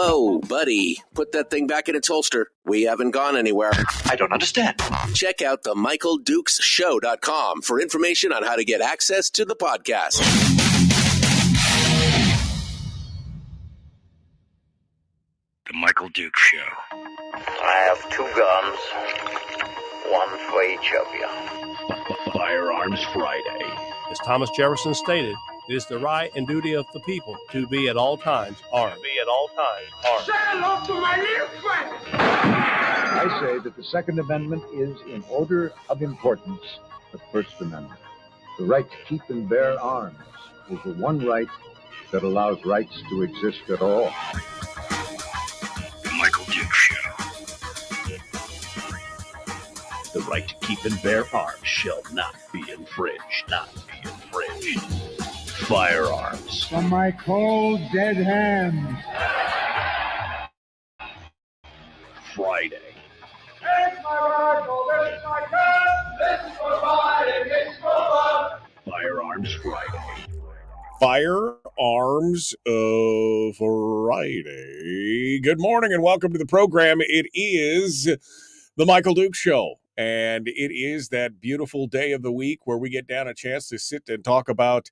Whoa, buddy. Put that thing back in its holster. We haven't gone anywhere. I don't understand. Check out the MichaelDukesShow.com for information on how to get access to the podcast. The Michael Dukes Show. I have 2 guns, one for each of you. Firearms Friday. As Thomas Jefferson stated, it is the right and duty of the people to be at all times armed. Say hello to my little friend. I say that the Second Amendment is, in order of importance, the First Amendment. The right to keep and bear arms is the one right that allows rights to exist at all. The Michael Dukes Show. The right to keep and bear arms shall not be infringed. Firearms. From my cold, dead hands. Friday. There's my rifle, there's my gun, this is for fighting, this is for fun. Firearms Friday. Firearms Friday. Good morning and welcome to the program. It is the Michael Dukes Show, and it is that beautiful day of the week where we get down a chance to sit and talk about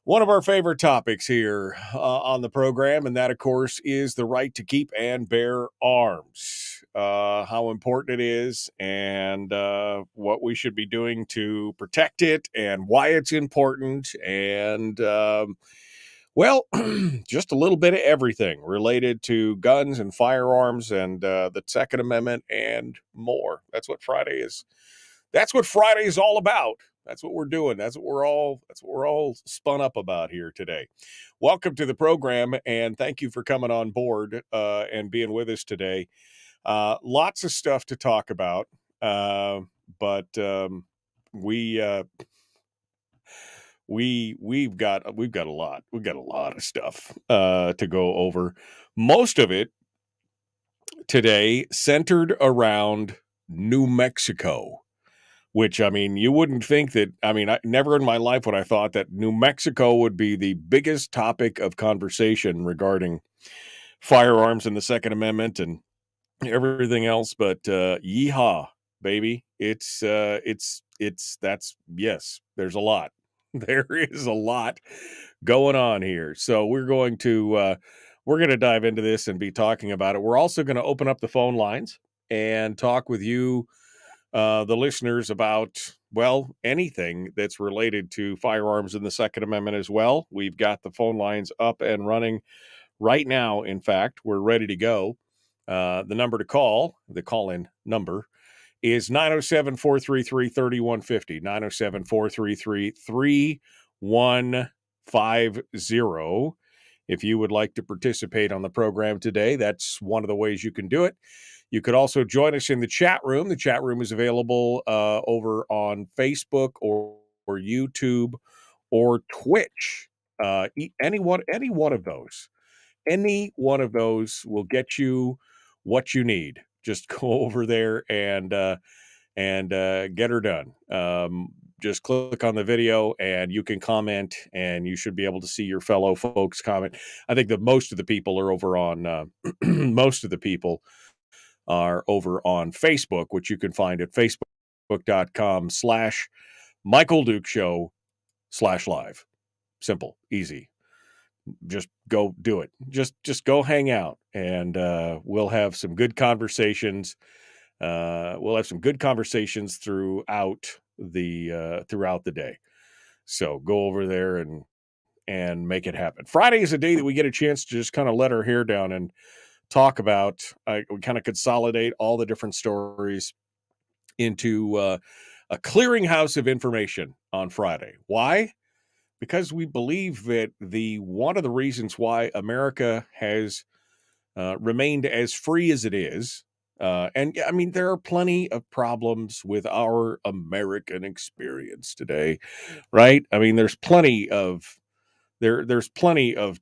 one of our favorite topics here on the program, and that, of course, is the right to keep and bear arms, how important it is, and what we should be doing to protect it, and why it's important, and, well, just a little bit of everything related to guns and firearms and the Second Amendment and more. That's what Friday is. That's what Friday is all about. That's what we're doing. That's what we're all spun up about here today. Welcome to the program, and thank you for coming on board and being with us today. Lots of stuff to talk about, but we've got a lot. We've got a lot of stuff to go over. Most of it today centered around New Mexico. Which, I mean, you wouldn't think that, never in my life would I thought that New Mexico would be the biggest topic of conversation regarding firearms and the Second Amendment and everything else. But yeehaw, baby. Yes, there's a lot. There is a lot going on here. So we're going to dive into this and be talking about it. We're also going to open up the phone lines and talk with you, the listeners, about, well, anything that's related to firearms and the Second Amendment as well. We've got the phone lines up and running right now. In fact, we're ready to go. The number to call, the call-in number, is 907-433-3150, 907-433-3150. If you would like to participate on the program today, that's one of the ways you can do it. You could also join us in the chat room. The chat room is available over on Facebook or YouTube or Twitch. Any one of those. Any one of those will get you what you need. Just go over there and get her done. Just click on the video and you can comment, and you should be able to see your fellow folks comment. I think that most of the people are over on are over on Facebook, which you can find at facebook.com/Michael Dukes Show/live. Simple, easy. Just go do it. Just go hang out, and we'll have some good conversations. We'll have some good conversations throughout the day. So go over there and make it happen. Friday is a day that we get a chance to just kind of let our hair down and talk about, we kind of consolidate all the different stories into a clearinghouse of information on Friday. Why? Because we believe that one of the reasons why America has remained as free as it is, and I mean, there are plenty of problems with our American experience today, right? I mean, there's plenty of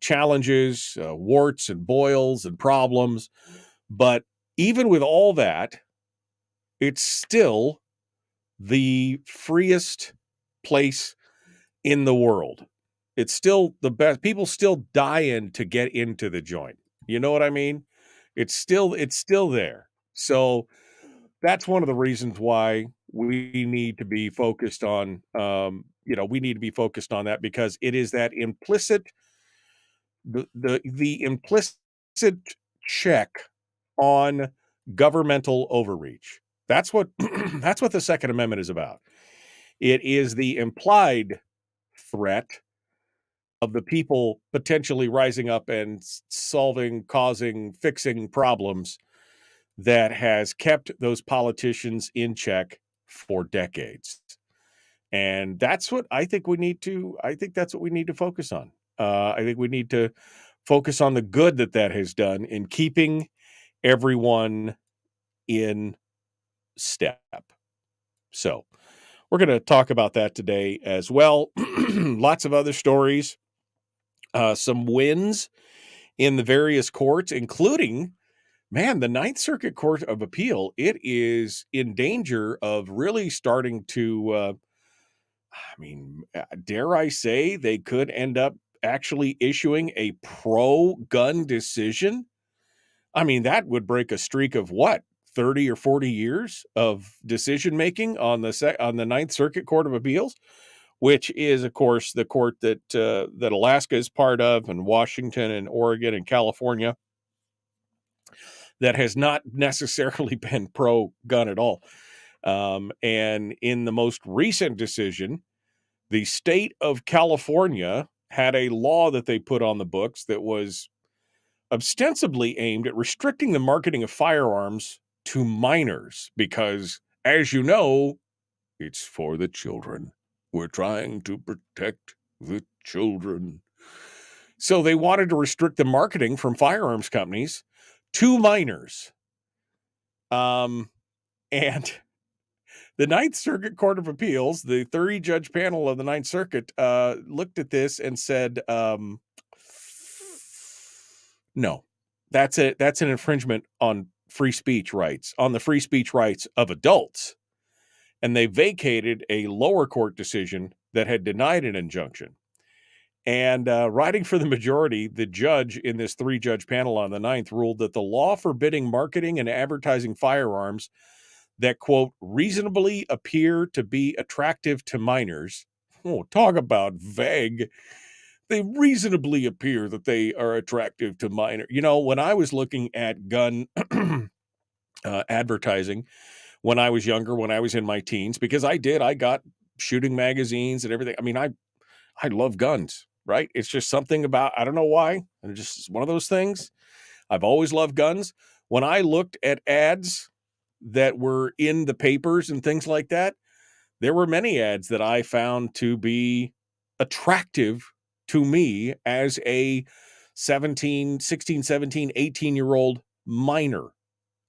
challenges, warts and boils and problems. But even with all that, it's still the freest place in the world. It's still the best. People still die in to get into the joint. You know what I mean? It's still there. So that's one of the reasons why we need to be focused on, we need to be focused on that, because it is that implicit, the implicit check on governmental overreach. That's what that's what the Second Amendment is about. It is the implied threat of the people potentially rising up and fixing problems that has kept those politicians in check for decades. And that's what I think that's what we need to focus on. I think we need to focus on the good that has done in keeping everyone in step. So we're going to talk about that today as well. Lots of other stories, some wins in the various courts, including, the Ninth Circuit Court of Appeal. It is in danger of really starting to, dare I say, they could end up actually issuing a pro-gun decision. That would break a streak of 30 or 40 years of decision making on the Ninth Circuit Court of Appeals, which is, of course, the court that Alaska is part of, and Washington and Oregon and California, that has not necessarily been pro-gun at all. And in the most recent decision, the state of California had a law that they put on the books that was ostensibly aimed at restricting the marketing of firearms to minors, because, as you know, it's for the children. We're trying to protect the children. So they wanted to restrict the marketing from firearms companies to minors. And the Ninth Circuit Court of Appeals, the 30-judge panel of the Ninth Circuit, looked at this and said, no, that's an infringement on free speech rights, on the free speech rights of adults. And they vacated a lower court decision that had denied an injunction. And writing for the majority, the judge in this 3-judge panel on the Ninth ruled that the law forbidding marketing and advertising firearms that, quote, reasonably appear to be attractive to minors. Oh, talk about vague. They reasonably appear that they are attractive to minors. When I was looking at gun advertising when I was younger, when I was in my teens, because I got shooting magazines and everything. I love guns, right? It's just something about, I don't know why. And it's one of those things. I've always loved guns. When I looked at ads that were in the papers and things like that, there were many ads that I found to be attractive to me as a 16, 17, 18-year-old minor.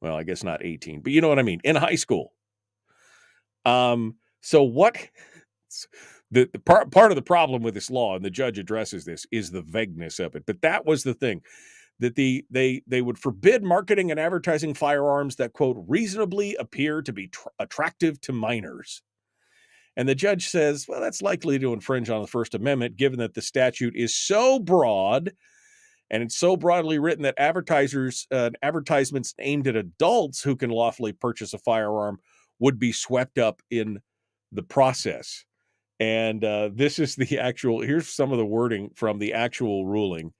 Well, I guess not 18, but you know what I mean, in high school. So what the part of the problem with this law, and the judge addresses this, is the vagueness of it. But that was the thing, that they would forbid marketing and advertising firearms that, quote, reasonably appear to be attractive to minors. And the judge says, well, that's likely to infringe on the First Amendment, given that the statute is so broad, and it's so broadly written that advertisements aimed at adults who can lawfully purchase a firearm would be swept up in the process. And this is here's some of the wording from the actual ruling.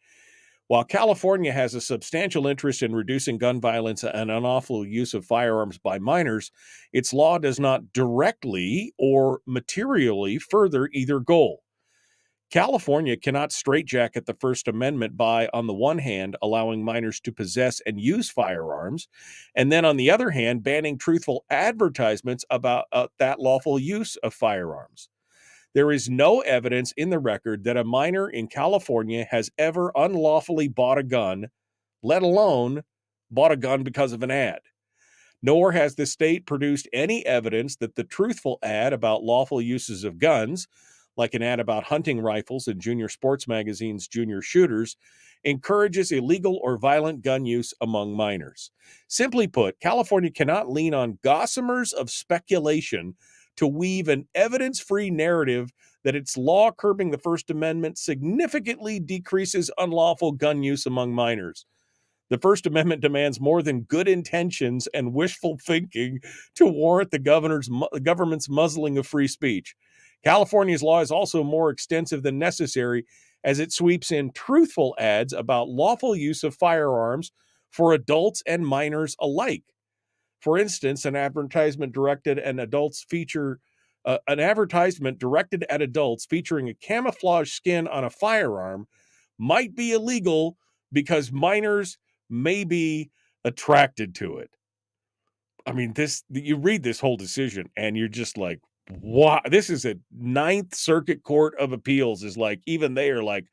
While California has a substantial interest in reducing gun violence and unlawful use of firearms by minors, its law does not directly or materially further either goal. California cannot straitjacket the First Amendment by, on the one hand, allowing minors to possess and use firearms, and then, on the other hand, banning truthful advertisements about that lawful use of firearms. There is no evidence in the record that a minor in California has ever unlawfully bought a gun, let alone bought a gun because of an ad. Nor has the state produced any evidence that the truthful ad about lawful uses of guns, like an ad about hunting rifles in Junior Sports Magazine's Junior Shooters, encourages illegal or violent gun use among minors. Simply put, California cannot lean on gossamers of speculation to weave an evidence-free narrative that its law curbing the First Amendment significantly decreases unlawful gun use among minors. The First Amendment demands more than good intentions and wishful thinking to warrant the government's muzzling of free speech. California's law is also more extensive than necessary, as it sweeps in truthful ads about lawful use of firearms for adults and minors alike. For instance, an advertisement directed at adults featuring a camouflage skin on a firearm might be illegal because minors may be attracted to it. I mean, you read this whole decision and you're just like, what? This is a Ninth Circuit Court of Appeals is like, even they are like,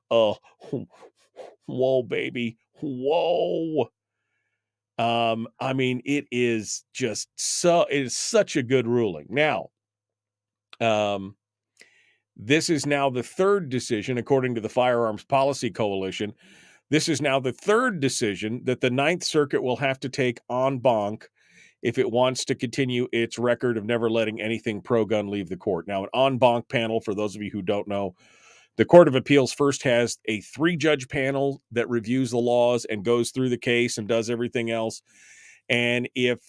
whoa, baby, whoa. I mean, it is such a good ruling. Now, this is now the third decision, according to the Firearms Policy Coalition. This is now the third decision that the Ninth Circuit will have to take en banc if it wants to continue its record of never letting anything pro-gun leave the court. Now, an en banc panel, for those of you who don't know, the Court of Appeals first has a 3-judge panel that reviews the laws and goes through the case and does everything else. And if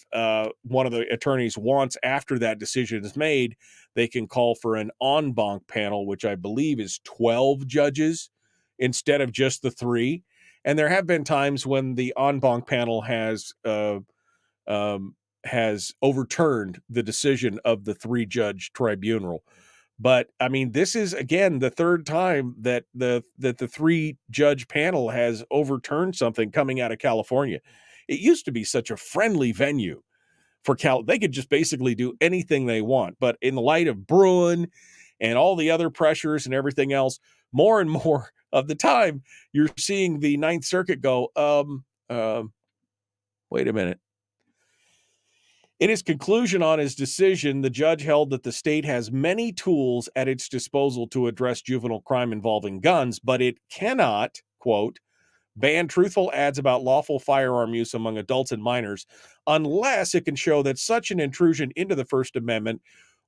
one of the attorneys wants, after that decision is made, they can call for an en banc panel, which I believe is 12 judges instead of just the 3. And there have been times when the en banc panel has overturned the decision of the 3-judge tribunal. But I mean, this is again the third time that the 3-judge panel has overturned something coming out of California. It used to be such a friendly venue for they could just basically do anything they want. But in the light of Bruin and all the other pressures and everything else, more and more of the time, you're seeing the Ninth Circuit go, wait a minute. In his conclusion on his decision, the judge held that the state has many tools at its disposal to address juvenile crime involving guns, but it cannot, quote, ban truthful ads about lawful firearm use among adults and minors unless it can show that such an intrusion into the First Amendment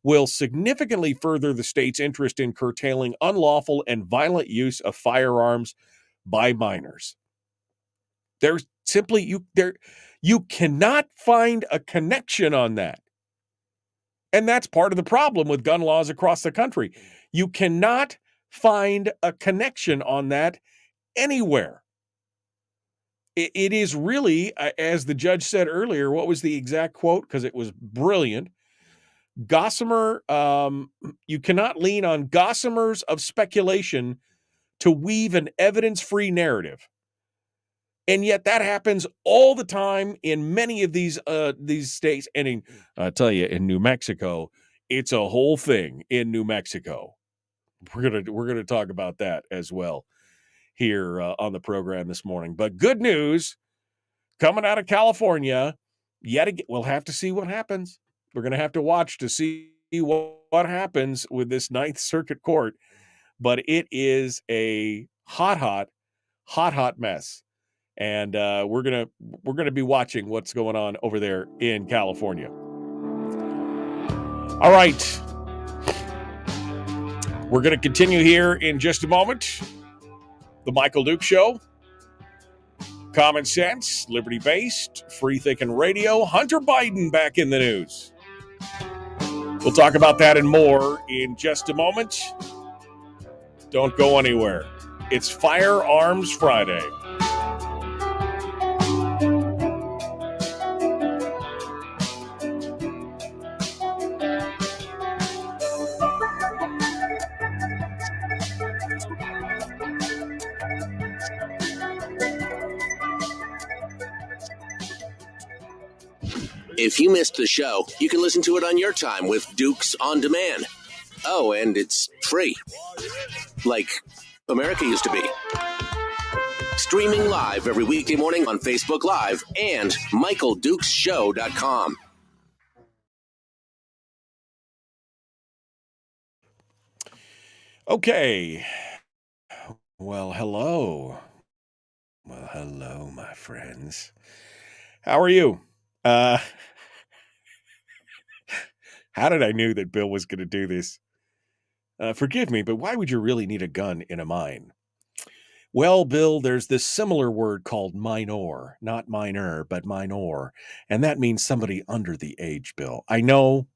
will significantly further the state's interest in curtailing unlawful and violent use of firearms by minors. There's simply, you cannot find a connection on that. And that's part of the problem with gun laws across the country. You cannot find a connection on that anywhere. It is really, as the judge said earlier, what was the exact quote? Because it was brilliant. Gossamer, you cannot lean on gossamers of speculation to weave an evidence-free narrative. And yet that happens all the time in many of these states. And I tell you, in New Mexico, it's a whole thing in New Mexico. We're gonna talk about that as well here on the program this morning. But good news coming out of California. Yet again, we'll have to see what happens. We're going to have to watch to see what happens with this Ninth Circuit Court. But it is a hot mess. And we're gonna be watching what's going on over there in California. All right. We're going to continue here in just a moment. The Michael Duke Show. Common sense, liberty-based, free-thinking radio. Hunter Biden back in the news. We'll talk about that and more in just a moment. Don't go anywhere. It's Firearms Friday. If you missed the show, you can listen to it on your time with Dukes On Demand. Oh, and it's free. Like America used to be. Streaming live every weekday morning on Facebook Live and MichaelDukesShow.com. Okay. Well, hello. Well, hello, my friends. How are you? How did I knew that Bill was going to do this? Forgive me, but why would you really need a gun in a mine? Well, Bill, there's this similar word called minor, not minor, but minor. And that means somebody under the age, Bill. I know,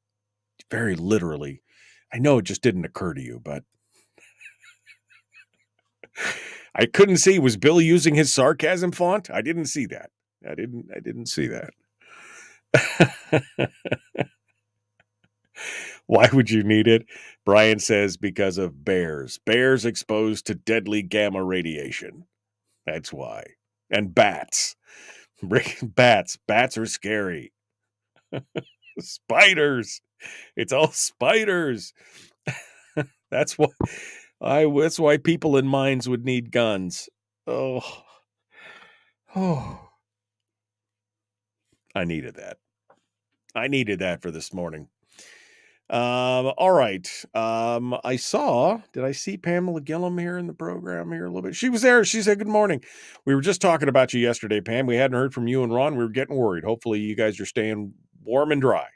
very literally. I know it just didn't occur to you, but I couldn't see. Was Bill using his sarcasm font? I didn't see that. I didn't see that. Why would you need it? Brian says because of bears. Bears exposed to deadly gamma radiation. That's why. And bats. Bats. Bats are scary. Spiders. It's all spiders. That's why people in mines would need guns. Oh. I needed that. I needed that for this morning. All right. Did I see Pamela Gillum here in the program here a little bit? She was there. She said, good morning. We were just talking about you yesterday, Pam. We hadn't heard from you and Ron. We were getting worried. Hopefully you guys are staying warm and dry.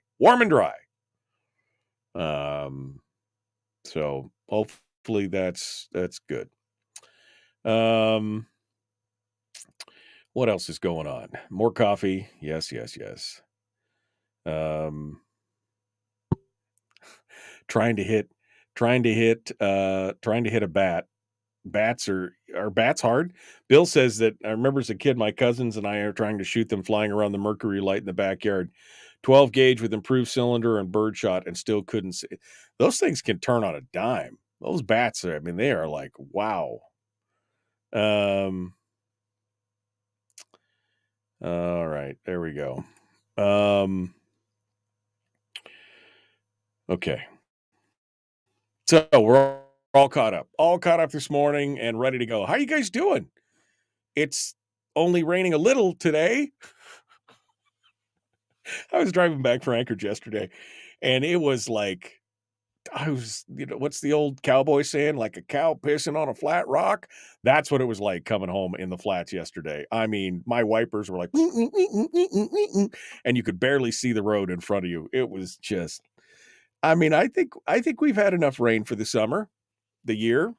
So hopefully that's good. What else is going on? More coffee. Yes. Trying to hit a bat. Are bats hard? Bill says that I remember as a kid, my cousins and I are trying to shoot them flying around the mercury light in the backyard. 12 gauge with improved cylinder and birdshot and still couldn't see. Those things can turn on a dime. Those bats are, they are like, wow. All right, there we go. Okay. So we're all caught up this morning and ready to go. How are you guys doing? It's only raining a little today. I was driving back from Anchorage yesterday and it was like, what's the old cowboy saying? Like a cow pissing on a flat rock. That's what it was like coming home in the flats yesterday. My wipers were like, and you could barely see the road in front of you. It was just, I think we've had enough rain for the summer, the year,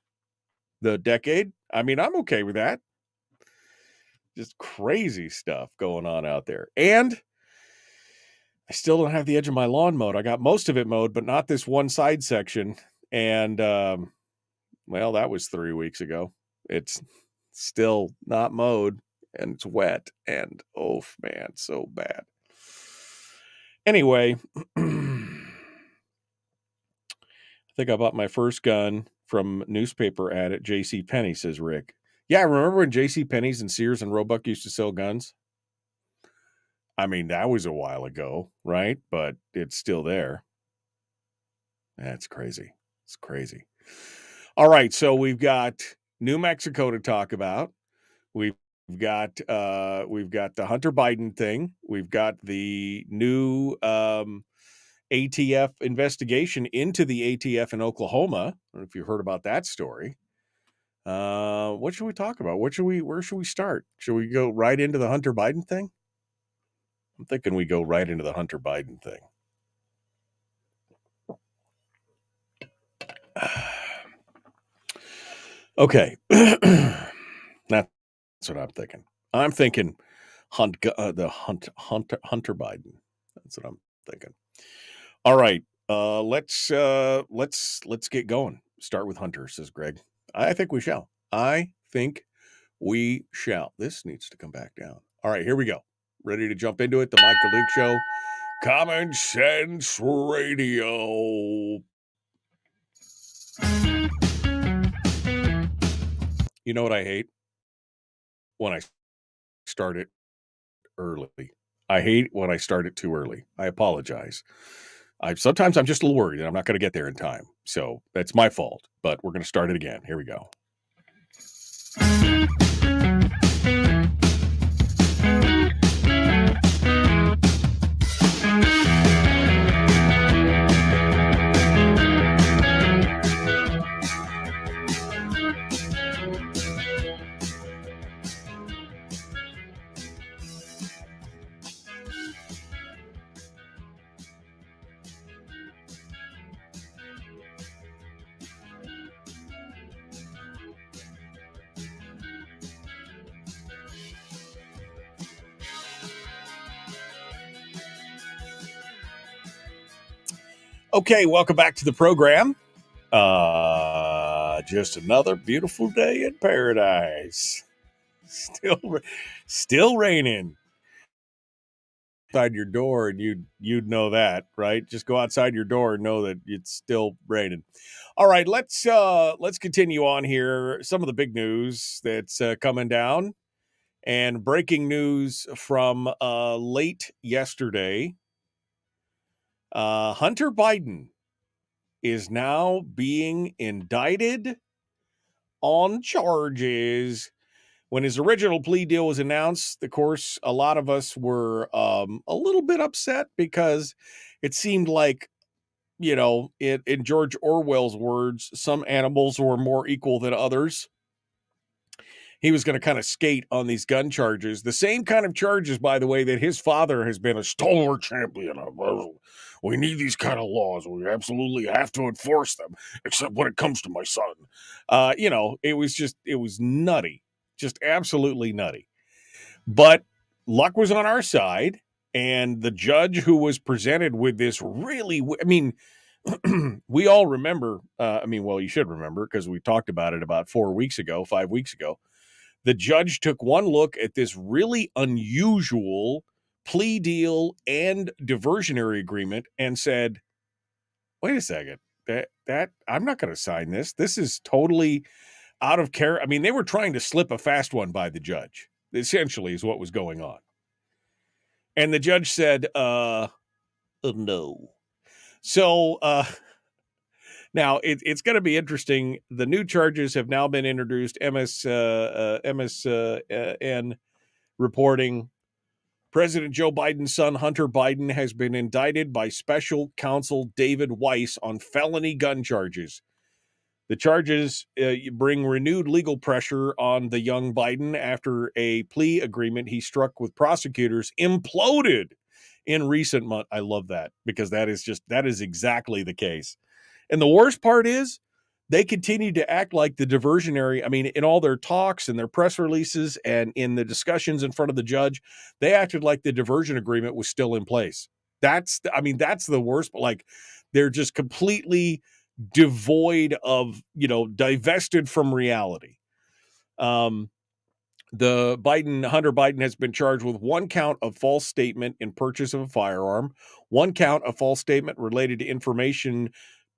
the decade. I'm okay with that. Just crazy stuff going on out there. And I still don't have the edge of my lawn mowed. I got most of it mowed, but not this one side section. And, that was 3 weeks ago. It's still not mowed and it's wet and, oh man, so bad. Anyway, I think I bought my first gun from newspaper ad at JCPenney, says Rick. Yeah, remember when JCPenney's and Sears and Roebuck used to sell guns? That was a while ago, right? But it's still there. That's crazy. It's crazy. All right, so we've got New Mexico to talk about. We've got the Hunter Biden thing. We've got the new ATF investigation into the ATF in Oklahoma. I don't know if you heard about that story. What should we talk about? Where should we start? Should we go right into the Hunter Biden thing? I'm thinking we go right into the Hunter Biden thing. Okay. That's what I'm thinking. I'm thinking Hunter Biden. That's what I'm thinking. All right. Let's get going. Start with Hunter, says Greg. I think we shall. This needs to come back down. All right, here we go. Ready to jump into it? The Michael Duke Show. Common Sense Radio. You know what I hate? When I start it early. I hate when I start it too early. I apologize. Sometimes I'm just a little worried that I'm not going to get there in time. So that's my fault. But we're going to start it again. Here we go. Okay, welcome back to the program. Just another beautiful day in paradise. Still raining. Outside your door, and you'd know that, right? Just go outside your door and know that it's still raining. All right, let's continue on here. Some of the big news that's coming down, and breaking news from late yesterday. Hunter Biden is now being indicted on charges. When his original plea deal was announced, of course, a lot of us were a little bit upset because it seemed like, in George Orwell's words, some animals were more equal than others. He was going to kind of skate on these gun charges. The same kind of charges, by the way, that his father has been a stalwart champion of. We need these kind of laws. We absolutely have to enforce them, except when it comes to my son. It was nutty, just absolutely nutty. But luck was on our side, and the judge who was presented with this really, we all remember, you should remember because we talked about it about 5 weeks ago. The judge took one look at this really unusual plea deal and diversionary agreement and said, wait a second, that I'm not going to sign this. This is totally out of care. They were trying to slip a fast one by the judge, essentially, is what was going on. And the judge said, no. So, now, it's going to be interesting. The new charges have now been introduced. MSN reporting President Joe Biden's son, Hunter Biden, has been indicted by special counsel David Weiss on felony gun charges. The charges bring renewed legal pressure on the young Biden after a plea agreement he struck with prosecutors imploded in recent months. I love that because that is exactly the case. And the worst part is they continue to act like the diversionary. In all their talks and their press releases and in the discussions in front of the judge, they acted like the diversion agreement was still in place. That's the worst. Like, they're just completely devoid of, divested from reality. The Hunter Biden has been charged with one count of false statement in purchase of a firearm, one count of false statement related to information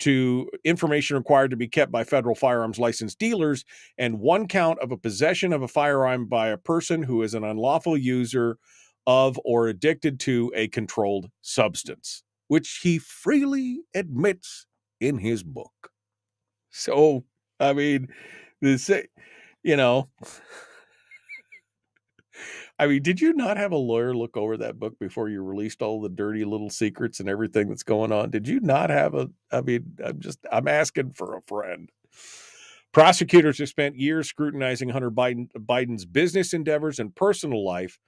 required to be kept by federal firearms licensed dealers, and one count of a possession of a firearm by a person who is an unlawful user of or addicted to a controlled substance, which he freely admits in his book. So, did you not have a lawyer look over that book before you released all the dirty little secrets and everything that's going on? Did you not have I'm asking for a friend. Prosecutors have spent years scrutinizing Hunter Biden's business endeavors and personal life,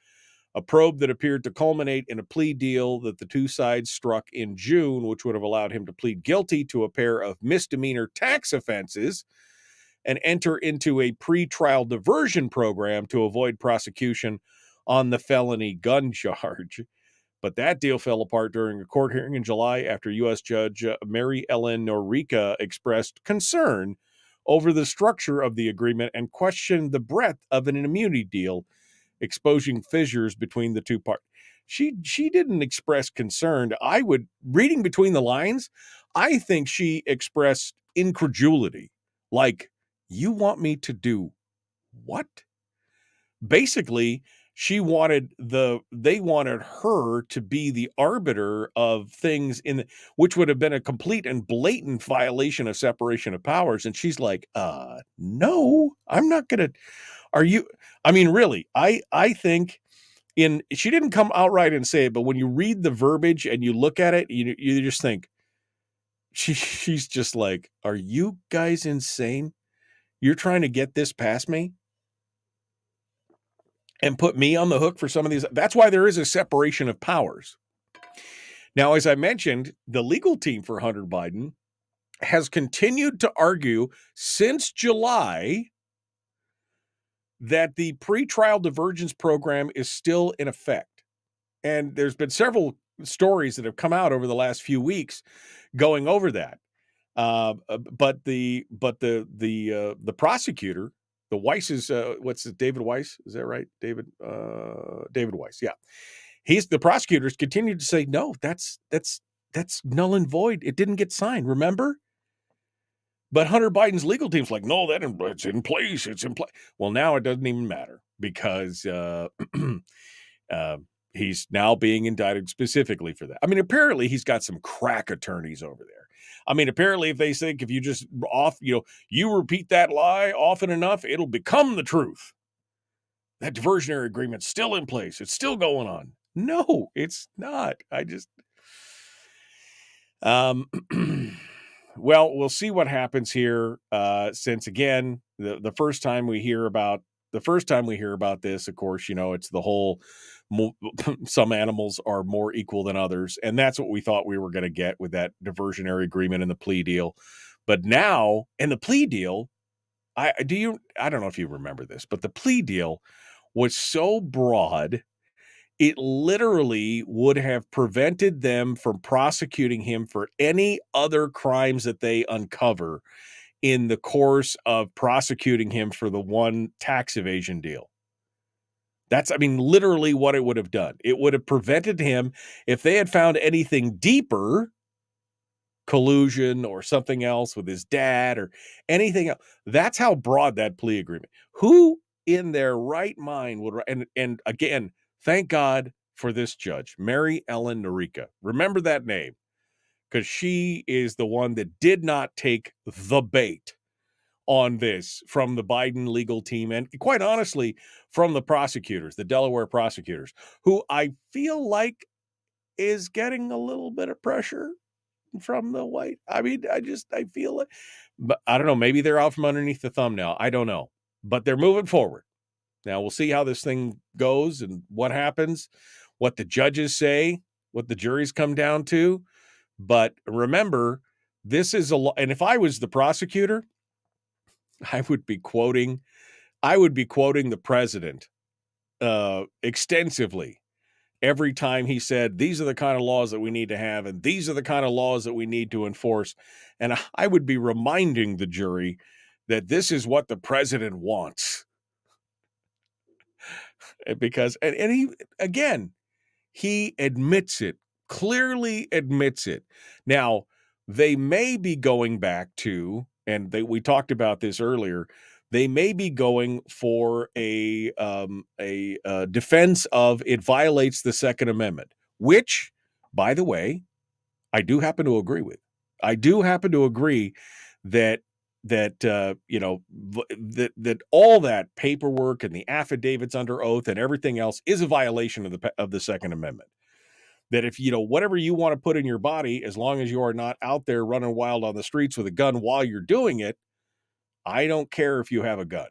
a probe that appeared to culminate in a plea deal that the two sides struck in June, which would have allowed him to plead guilty to a pair of misdemeanor tax offenses and enter into a pre-trial diversion program to avoid prosecution on the felony gun charge. But that deal fell apart during a court hearing in July after U.S. Judge Mary Ellen Norica expressed concern over the structure of the agreement and questioned the breadth of an immunity deal, exposing fissures between the two parties. She didn't express concern. Reading between the lines, I think she expressed incredulity. Like, you want me to do what? Basically, they wanted her to be the arbiter of things which would have been a complete and blatant violation of separation of powers. And she's like, no, I'm not going to. Are you? Really, I think she didn't come outright and say it, but when you read the verbiage and you look at it, you just think she's just like, are you guys insane? You're trying to get this past me and put me on the hook for some of these. That's why there is a separation of powers. Now, as I mentioned, the legal team for Hunter Biden has continued to argue since July that the pretrial divergence program is still in effect. And there's been several stories that have come out over the last few weeks going over that. But the prosecutor, the Weiss's, what's it, David Weiss? Is that right? David Weiss. Yeah. The prosecutors continued to say, no, that's null and void. It didn't get signed. Remember? But Hunter Biden's legal team's like, no, it's in place. It's in place. Well, now it doesn't even matter because he's now being indicted specifically for that. I mean, apparently he's got some crack attorneys over there. I mean, apparently if they think if you just you repeat that lie often enough, it'll become the truth. That diversionary agreement's still in place. It's still going on. No, it's not. Well, we'll see what happens here. Since again, the first time we hear about this, of course, it's the whole some animals are more equal than others, and that's what we thought we were going to get with that diversionary agreement and the plea deal. But now, in the plea deal, I don't know if you remember this, but the plea deal was so broad, it literally would have prevented them from prosecuting him for any other crimes that they uncover in the course of prosecuting him for the one tax evasion deal. That's, literally what it would have done. It would have prevented him, if they had found anything deeper, collusion or something else with his dad or anything else. That's how broad that plea agreement. Who in their right mind would, and again, thank God for this judge, Mary Ellen Norica. Remember that name, because she is the one that did not take the bait on this from the Biden legal team and, quite honestly, from the prosecutors, the Delaware prosecutors, who I feel like is getting a little bit of pressure from the white. I feel it. But I don't know. Maybe they're out from underneath the thumb now. I don't know. But they're moving forward. Now, we'll see how this thing goes and what happens, what the judges say, what the juries come down to. But remember, this is and if I was the prosecutor, I would be quoting the president extensively every time he said, these are the kind of laws that we need to have, and these are the kind of laws that we need to enforce. And I would be reminding the jury that this is what the president wants. Because, he admits it, clearly admits it. Now, they may be going back to, and we talked about this earlier, they may be going for a defense of it violates the Second Amendment, which, by the way, I do happen to agree with. I do happen to agree that all that paperwork and the affidavits under oath and everything else is a violation of the Second Amendment. That if, whatever you want to put in your body, as long as you are not out there running wild on the streets with a gun while you're doing it, I don't care if you have a gun.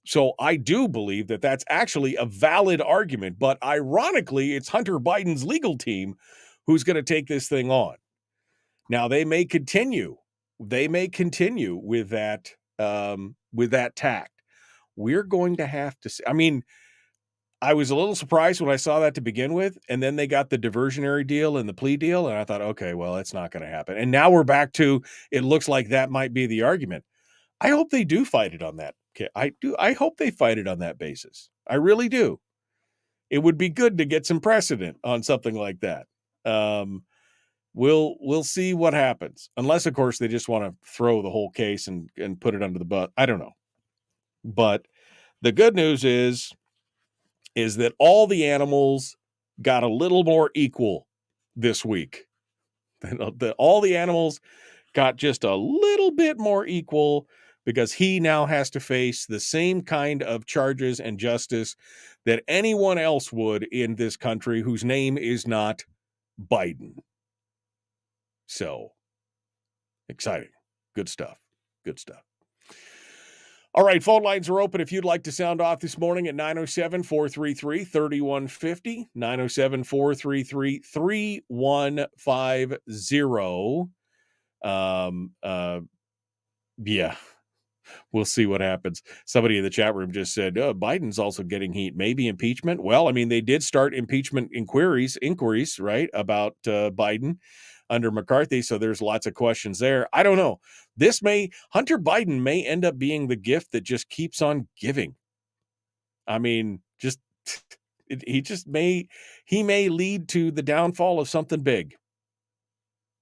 So I do believe that that's actually a valid argument, but ironically, it's Hunter Biden's legal team who's going to take this thing on. Now, they may continue with that tact. We're going to have to see. I was a little surprised when I saw that to begin with, and then they got the diversionary deal and the plea deal, and I thought, okay, well, that's not going to happen. And now we're back to, it looks like that might be the argument. I hope they do fight it on that. I hope they fight it on that basis. I really do. It would be good to get some precedent on something like that. We'll see what happens. Unless, of course, they just want to throw the whole case and put it under the bus. I don't know. But the good news is that all the animals got a little more equal this week. All the animals got just a little bit more equal because he now has to face the same kind of charges and justice that anyone else would in this country whose name is not Biden. So, exciting. Good stuff. Good stuff. All right, phone lines are open if you'd like to sound off this morning at 907-433-3150, 907-433-3150. Yeah. We'll see what happens. Somebody in the chat room just said, Biden's also getting heat. Maybe impeachment. Well, I mean, they did start impeachment inquiries, right, about Biden under McCarthy. So there's lots of questions there. I don't know. Hunter Biden may end up being the gift that just keeps on giving. I mean, he may lead to the downfall of something big.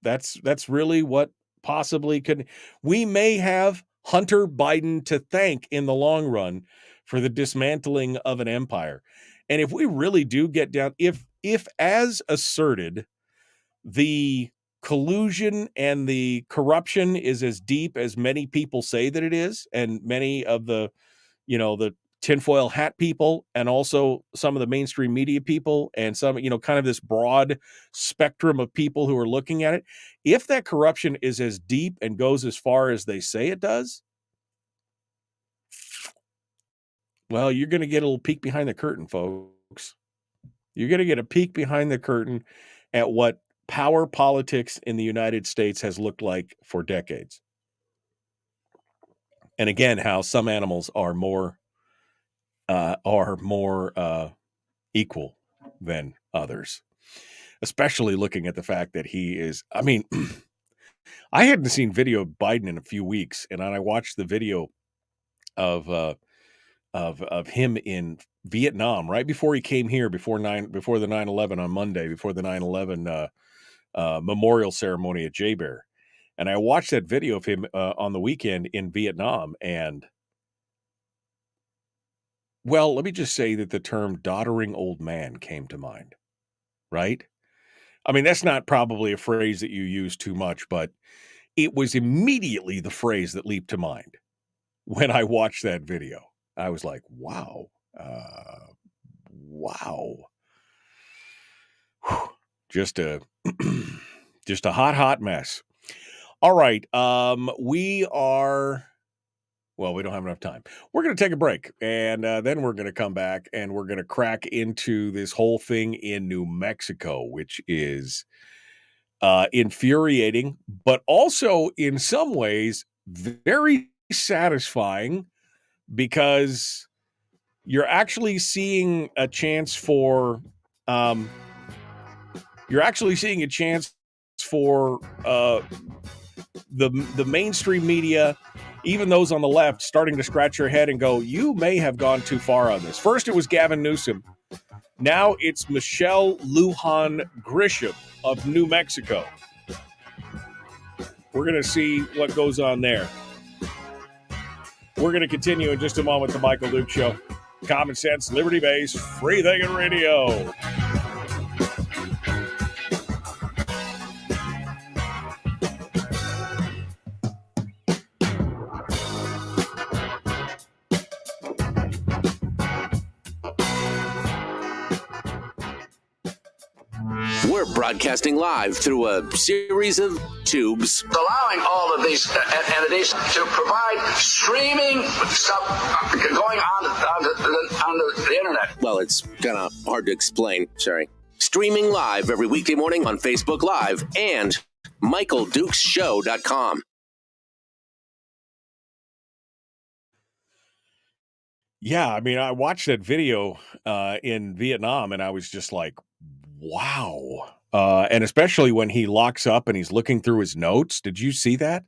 That's really what possibly could. We may have Hunter Biden to thank in the long run for the dismantling of an empire. And if we really do get down, if as asserted, the collusion and the corruption is as deep as many people say that it is, and many of the tinfoil hat people, and also some of the mainstream media people, and some, kind of this broad spectrum of people who are looking at it. If that corruption is as deep and goes as far as they say it does, well, you're going to get a little peek behind the curtain, folks. You're going to get a peek behind the curtain at what power politics in the United States has looked like for decades. And again, how some animals are more equal than others, especially looking at the fact that he is, I mean, I hadn't seen video of Biden in a few weeks, and I watched the video of him in Vietnam right before he came here, before the 9/11 on Monday, before the 9/11 memorial ceremony at J-Bear. And I watched that video of him on the weekend in Vietnam, and well, let me just say that the term doddering old man came to mind, right? I mean, that's not probably a phrase that you use too much, but it was immediately the phrase that leaped to mind when I watched that video. I was like, wow. Wow. Whew. Just a hot mess. All right. We don't have enough time. We're going to take a break, and then we're going to come back, and we're going to crack into this whole thing in New Mexico, which is infuriating, but also in some ways very satisfying, because you're actually seeing a chance for the mainstream media, even those on the left, starting to scratch their head and go, you may have gone too far on this. First, it was Gavin Newsom. Now it's Michelle Lujan Grisham of New Mexico. We're going to see what goes on there. We're going to continue in just a moment. The Michael Duke Show. Common sense, liberty-based, free thinking radio. We're broadcasting live through a series of tubes. Allowing all of these entities to provide streaming stuff going on the internet. Well, it's kind of hard to explain. Sorry. Streaming live every weekday morning on Facebook Live and MichaelDukesShow.com. Yeah, I mean, I watched that video in Vietnam, and I was just like, wow. And especially when he locks up and he's looking through his notes. Did you see that?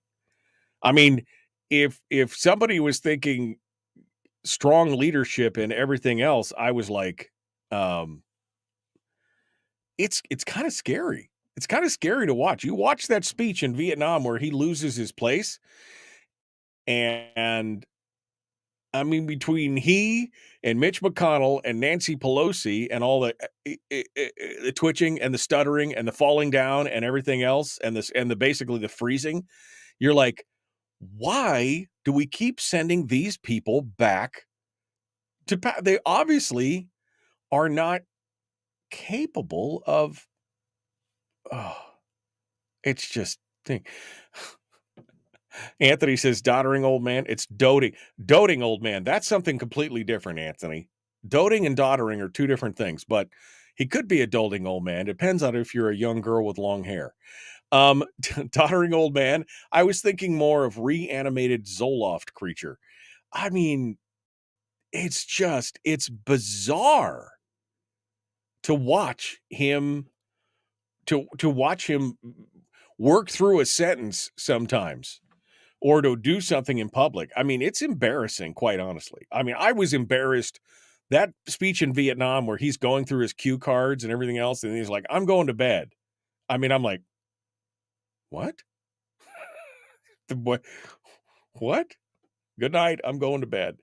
I mean, if somebody was thinking strong leadership and everything else, I was like, it's kind of scary. It's kind of scary to watch. You watch that speech in Vietnam where he loses his place, and I mean, between he and Mitch McConnell and Nancy Pelosi and all the twitching and the stuttering and the falling down and everything else, and the basically the freezing, you're like, why do we keep sending these people back to? They obviously are not capable of. Oh, it's just thing. Anthony says, doddering old man. It's doting old man. That's something completely different, Anthony. Doting and doddering are two different things, but he could be a doting old man. Depends on if you're a young girl with long hair. Tottering old man. I was thinking more of reanimated Zoloft creature. I mean, it's bizarre to watch him to watch him work through a sentence sometimes or to do something in public. I mean, it's embarrassing, quite honestly. I mean, I was embarrassed. That speech in Vietnam where he's going through his cue cards and everything else, and he's like, I'm going to bed. I mean, I'm like, what? The boy, what? Good night. I'm going to bed.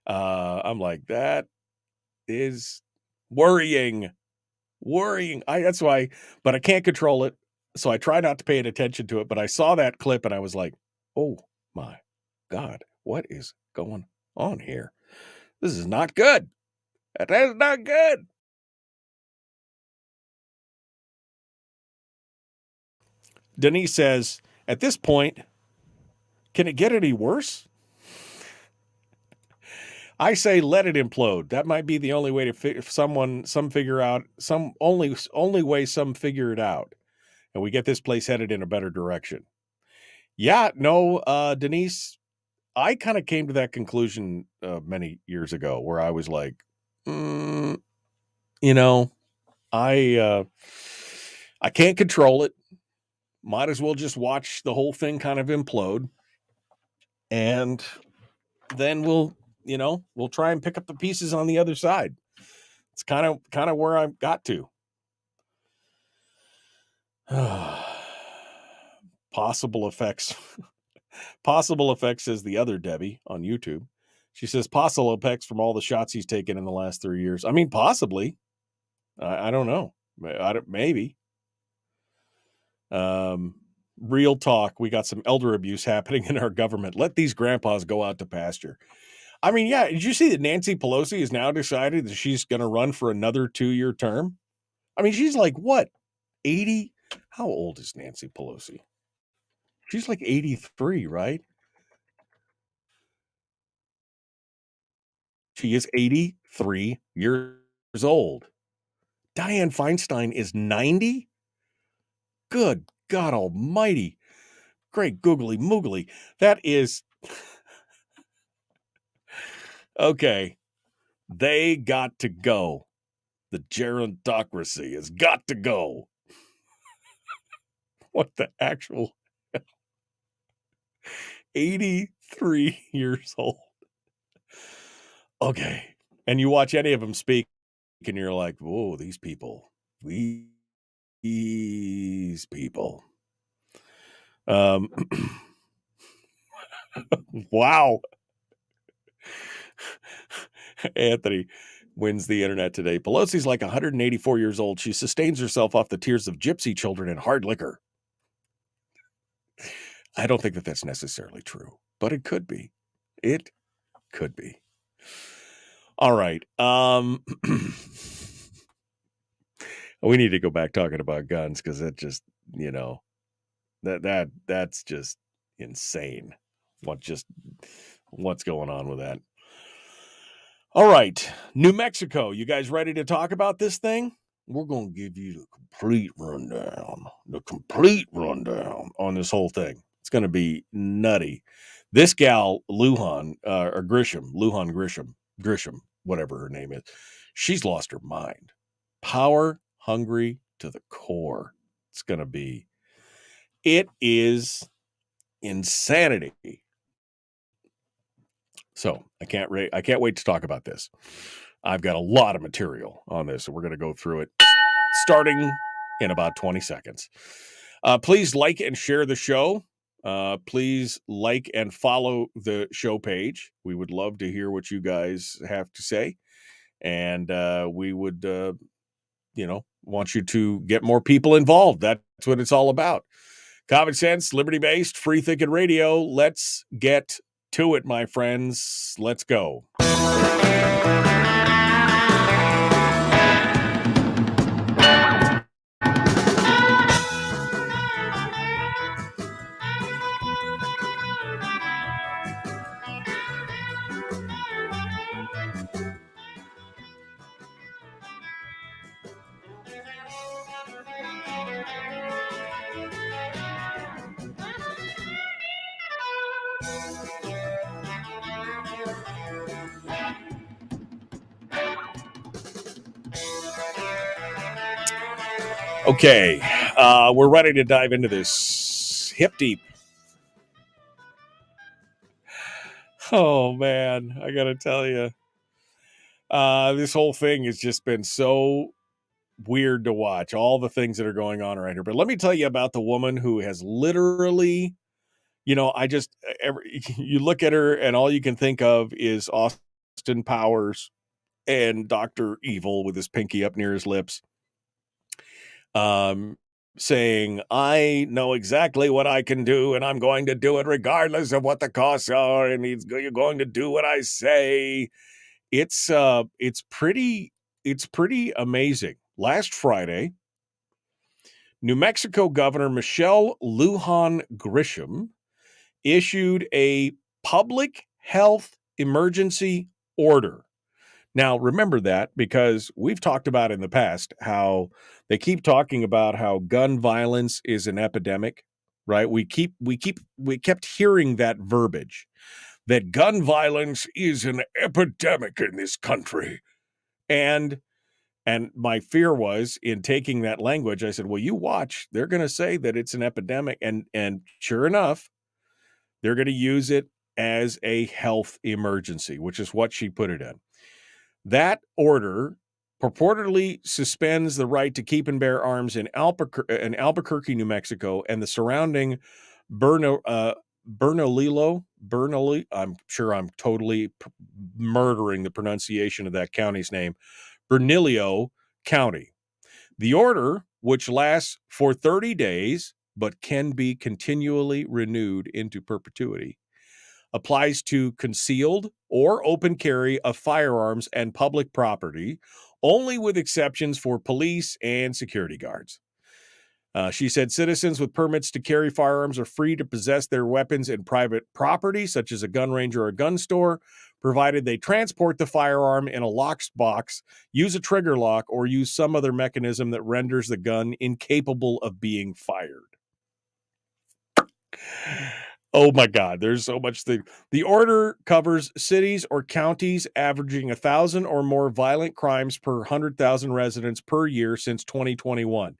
I'm like, that is worrying. That's why, but I can't control it. So I try not to pay attention to it. But I saw that clip and I was like, oh my God, what is going on here? This is not good. That is not good. Denise says, at this point, can it get any worse? I say let it implode. That might be the only way to some figure out only way some figure it out, and we get this place headed in a better direction. Yeah, no, Denise, I kind of came to that conclusion many years ago, where I was like, I can't control it. Might as well just watch the whole thing kind of implode, and then we'll try and pick up the pieces on the other side. It's kind of where I've got to. Possible effects says the other Debbie on YouTube. She says possible effects from all the shots he's taken in the last 3 years. I mean, possibly. I don't know. Maybe. Real talk. We got some elder abuse happening in our government. Let these grandpas go out to pasture. I mean, yeah. Did you see that Nancy Pelosi has now decided that she's going to run for another 2-year term? I mean, she's like, what, 80? How old is Nancy Pelosi? She's like 83, right? She is 83 years old. Dianne Feinstein is 90? Good God almighty. Great googly moogly. That is... Okay. They got to go. The gerontocracy has got to go. What the actual... 83 years old. Okay. And you watch any of them speak and you're like, whoa, these people. Wow. Anthony wins the internet today. Pelosi's like 184 years old. She sustains herself off the tears of gypsy children and hard liquor. I don't think that that's necessarily true, but it could be. It could be. All right. We need to go back talking about guns because that just, that's just insane. What's going on with that? All right. New Mexico. You guys ready to talk about this thing? We're going to give you the complete rundown on this whole thing. It's going to be nutty. This gal, Lujan Grisham, whatever her name is, she's lost her mind. Power hungry to the core. It is insanity. So I can't wait to talk about this. I've got a lot of material on this, so we're going to go through it starting in about 20 seconds. Please like and share the show. Please like and follow the show page. We would love to hear what you guys have to say. And we would, want you to get more people involved. That's what it's all about. Common sense, liberty-based, free-thinking radio. Let's get to it, my friends. Let's go. Okay, we're ready to dive into this hip deep. Oh man, I gotta tell you, this whole thing has just been so weird to watch. All the things that are going on right here. But let me tell you about the woman who has literally, you look at her and all you can think of is Austin Powers and Dr. Evil with his pinky up near his lips. Saying, I know exactly what I can do, and I'm going to do it regardless of what the costs are, and you're going to do what I say. It's pretty amazing. Last Friday, New Mexico Governor Michelle Lujan Grisham issued a public health emergency order. Now, remember that because we've talked about in the past how they keep talking about how gun violence is an epidemic, right? We kept hearing that verbiage that gun violence is an epidemic in this country. And my fear was in taking that language, I said, well, you watch, they're going to say that it's an epidemic. And sure enough, they're going to use it as a health emergency, which is what she put it in. That order purportedly suspends the right to keep and bear arms in Albuquerque, New Mexico, and the surrounding Bernalillo. I'm sure I'm totally murdering the pronunciation of that county's name. Bernalillo County. The order, which lasts for 30 days but can be continually renewed into perpetuity, applies to concealed or open carry of firearms and public property, only with exceptions for police and security guards. She said citizens with permits to carry firearms are free to possess their weapons in private property, such as a gun range or a gun store, provided they transport the firearm in a locked box, use a trigger lock, or use some other mechanism that renders the gun incapable of being fired. Oh my God, there's so much thing. The order covers cities or counties averaging 1,000 or more violent crimes per 100,000 residents per year since 2021,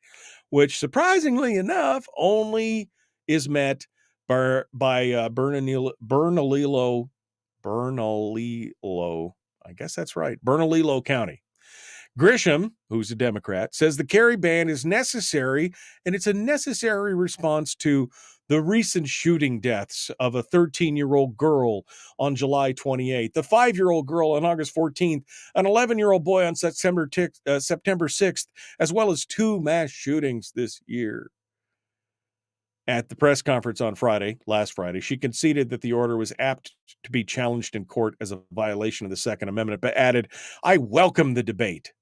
which surprisingly enough only is met by Bernalillo, I guess that's right, Bernalillo County. Grisham, who's a Democrat, says the carry ban is necessary, and it's a necessary response to the recent shooting deaths of a 13-year-old girl on July 28th, the 5-year-old girl on August 14th, an 11-year-old boy on September 6th, as well as 2 mass shootings this year. At the press conference on last Friday, she conceded that the order was apt to be challenged in court as a violation of the Second Amendment, but added, I welcome the debate.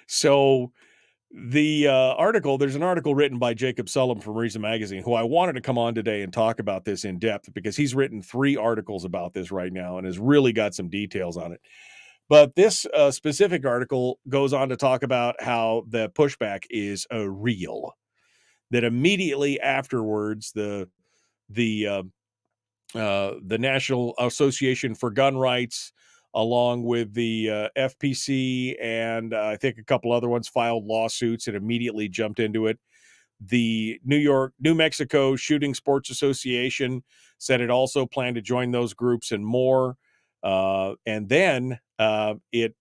So the article, there's an article written by Jacob Sullum from Reason Magazine, who I wanted to come on today and talk about this in depth because he's written 3 articles about this right now and has really got some details on it. But this specific article goes on to talk about how the pushback is real, that immediately afterwards, the National Association for Gun Rights, along with the FPC and I think a couple other ones, filed lawsuits and immediately jumped into it. The New Mexico Shooting Sports Association said it also planned to join those groups and more. And then it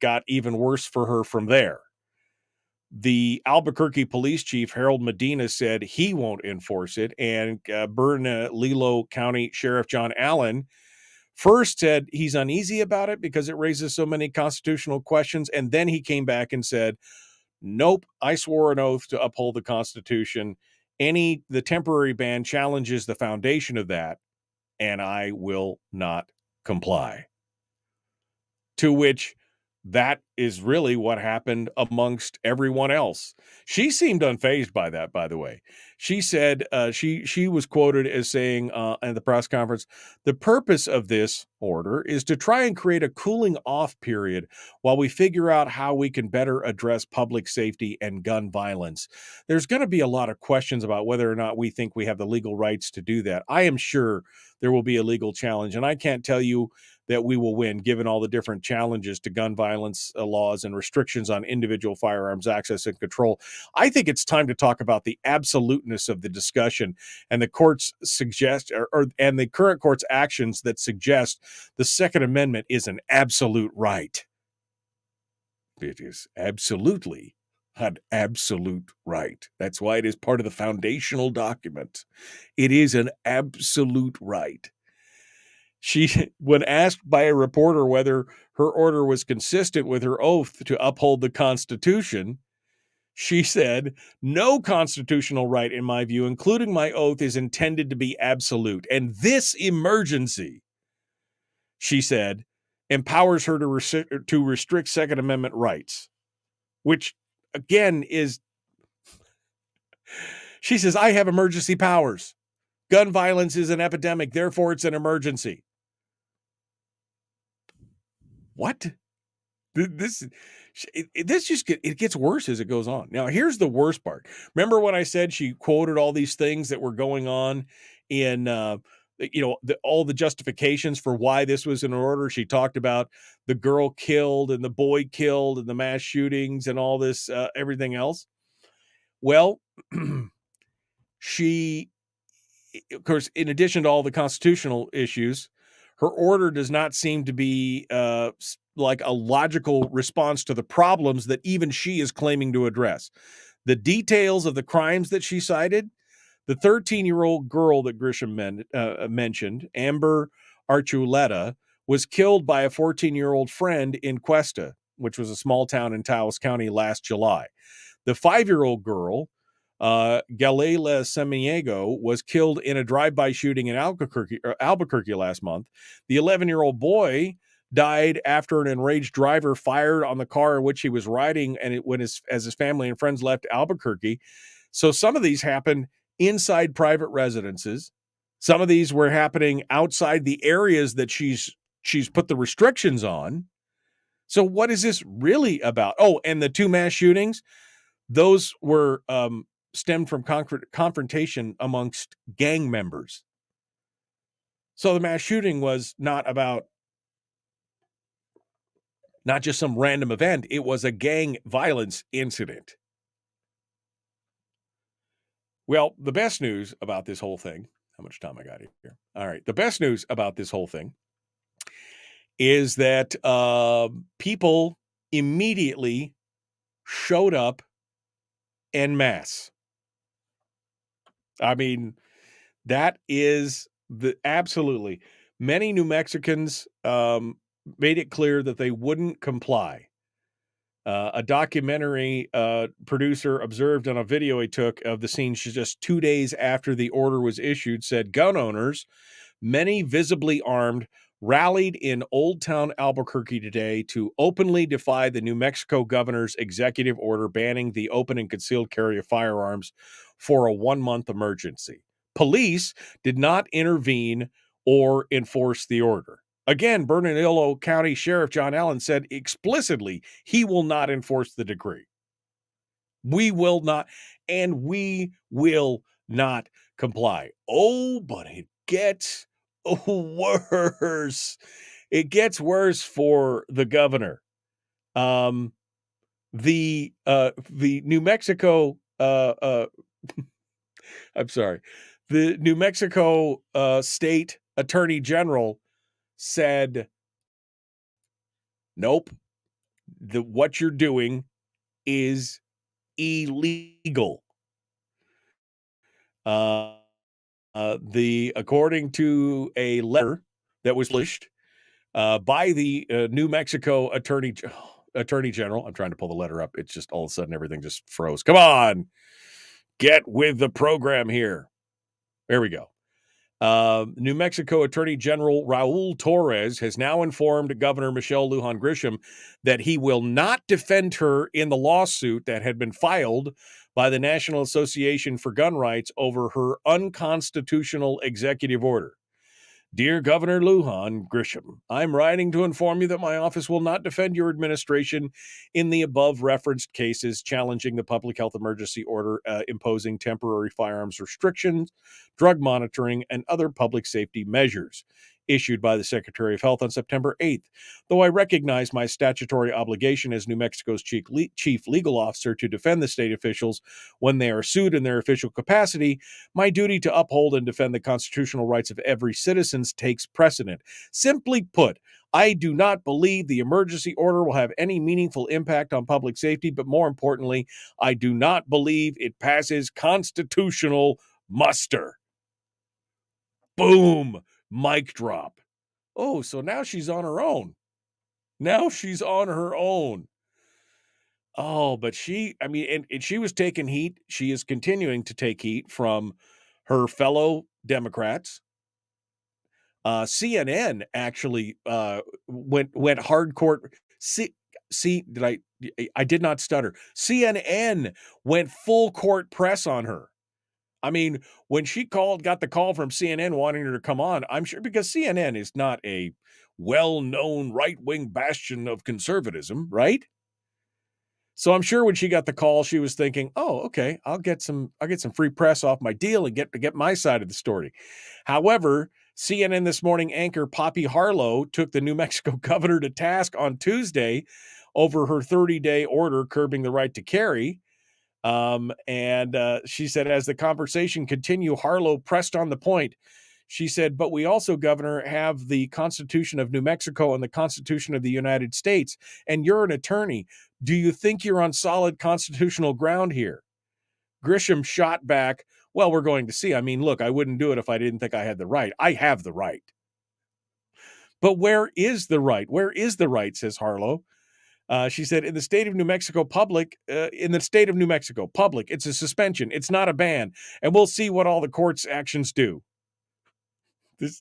got even worse for her from there. The Albuquerque police chief, Harold Medina, said he won't enforce it. And Bernalillo County Sheriff John Allen first said he's uneasy about it because it raises so many constitutional questions. And then he came back and said, nope, I swore an oath to uphold the Constitution. The temporary ban challenges the foundation of that, and I will not comply. To which that is really what happened amongst everyone else. She seemed unfazed by that, by the way. She said she was quoted as saying at the press conference, the purpose of this order is to try and create a cooling off period while we figure out how we can better address public safety and gun violence. There's going to be a lot of questions about whether or not we think we have the legal rights to do that. I am sure there will be a legal challenge. And I can't tell you that we will win, given all the different challenges to gun violence laws and restrictions on individual firearms access and control. I think it's time to talk about the absoluteness of the discussion and the court's and the current court's actions that suggest the Second Amendment is an absolute right. It is absolutely an absolute right. That's why it is part of the foundational document. It is an absolute right. When asked by a reporter whether her order was consistent with her oath to uphold the Constitution, she said, "No constitutional right, in my view, including my oath, is intended to be absolute. And this emergency," she said, "empowers her to restrict Second Amendment rights," which, again, is, she says, "I have emergency powers. Gun violence is an epidemic, therefore it's an emergency." What? This gets worse as it goes on. Now, here's the worst part. Remember when I said she quoted all these things that were going on in, all the justifications for why this was in order? She talked about the girl killed and the boy killed and the mass shootings and all this, everything else. Well, she, of course, in addition to all the constitutional issues, her order does not seem to be like a logical response to the problems that even she is claiming to address. The details of the crimes that she cited, the 13-year-old girl that Grisham mentioned, Amber Archuleta, was killed by a 14-year-old friend in Cuesta, which was a small town in Taos County, last July. The 5-year-old girl, Galila Semiego, was killed in a drive-by shooting in Albuquerque last month. The 11-year-old boy died after an enraged driver fired on the car in which he was riding, and as his family and friends left Albuquerque. So some of these happened inside private residences. Some of these were happening outside the areas that she's put the restrictions on. So what is this really about? Oh, and the 2 mass shootings, those were stemmed from confrontation amongst gang members. So the mass shooting was not just some random event. It was a gang violence incident. Well, the best news about this whole thing, how much time I got here? All right. The best news about this whole thing is that people immediately showed up en masse. I mean, that is absolutely. Many New Mexicans made it clear that they wouldn't comply. A documentary producer observed on a video he took of the scene just 2 days after the order was issued, said gun owners, many visibly armed, rallied in Old Town Albuquerque today to openly defy the New Mexico governor's executive order banning the open and concealed carry of firearms for a 1-month emergency. Police did not intervene or enforce the order. Again, Bernalillo County Sheriff John Allen said explicitly he will not enforce the decree. We will not, and we will not comply. Oh, but it gets worse. It gets worse for the governor. The New Mexico I'm sorry. The New Mexico State Attorney General said, nope, what you're doing is illegal. According to a letter that was published by the New Mexico Attorney General, I'm trying to pull the letter up. It's just all of a sudden everything just froze. Come on, get with the program here. There we go. New Mexico Attorney General Raul Torres has now informed Governor Michelle Lujan Grisham that he will not defend her in the lawsuit that had been filed by the National Association for Gun Rights over her unconstitutional executive order. Dear Governor Lujan Grisham, I'm writing to inform you that my office will not defend your administration in the above referenced cases challenging the public health emergency order imposing temporary firearms restrictions, drug monitoring, and other public safety measures issued by the Secretary of Health on September 8th. Though I recognize my statutory obligation as New Mexico's chief legal officer to defend the state officials when they are sued in their official capacity, my duty to uphold and defend the constitutional rights of every citizen takes precedent. Simply put, I do not believe the emergency order will have any meaningful impact on public safety, but more importantly, I do not believe it passes constitutional muster. Boom! Mic drop. Oh, so now she's on her own. Now she's on her own. Oh, but and she was taking heat. She is continuing to take heat from her fellow Democrats. CNN actually went hardcore. I did not stutter. CNN went full court press on her. I mean, when she got the call from CNN wanting her to come on, I'm sure because CNN is not a well-known right-wing bastion of conservatism, right? So I'm sure when she got the call, she was thinking, "Oh, okay, I'll get some free press off my deal and get my side of the story." However, CNN This Morning anchor Poppy Harlow took the New Mexico governor to task on Tuesday over her 30-day order curbing the right to carry. She said, as the conversation continued, Harlow pressed on the point. She said, "But we also, Governor, have the Constitution of New Mexico and the Constitution of the United States, and you're an attorney. Do you think you're on solid constitutional ground here?" Grisham shot back, "Well, we're going to see. I mean, look, I wouldn't do it if I didn't think I had the right. I have the right." "But where is the right? Where is the right?" says Harlow. She said, in the state of New Mexico public, it's a suspension. It's not a ban. And we'll see what all the court's actions do. And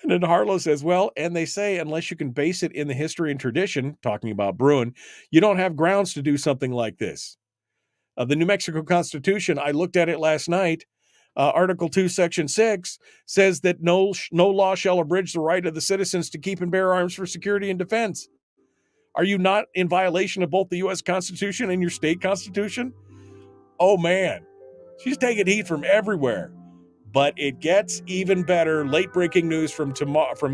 then Harlow says, "Well, and they say, unless you can base it in the history and tradition," talking about Bruin, "you don't have grounds to do something like this." The New Mexico Constitution, I looked at it last night. Article 2, Section 6 says that no law shall abridge the right of the citizens to keep and bear arms for security and defense. Are you not in violation of both the U.S. Constitution and your state constitution? Oh, man. She's taking heat from everywhere. But it gets even better. Late breaking news from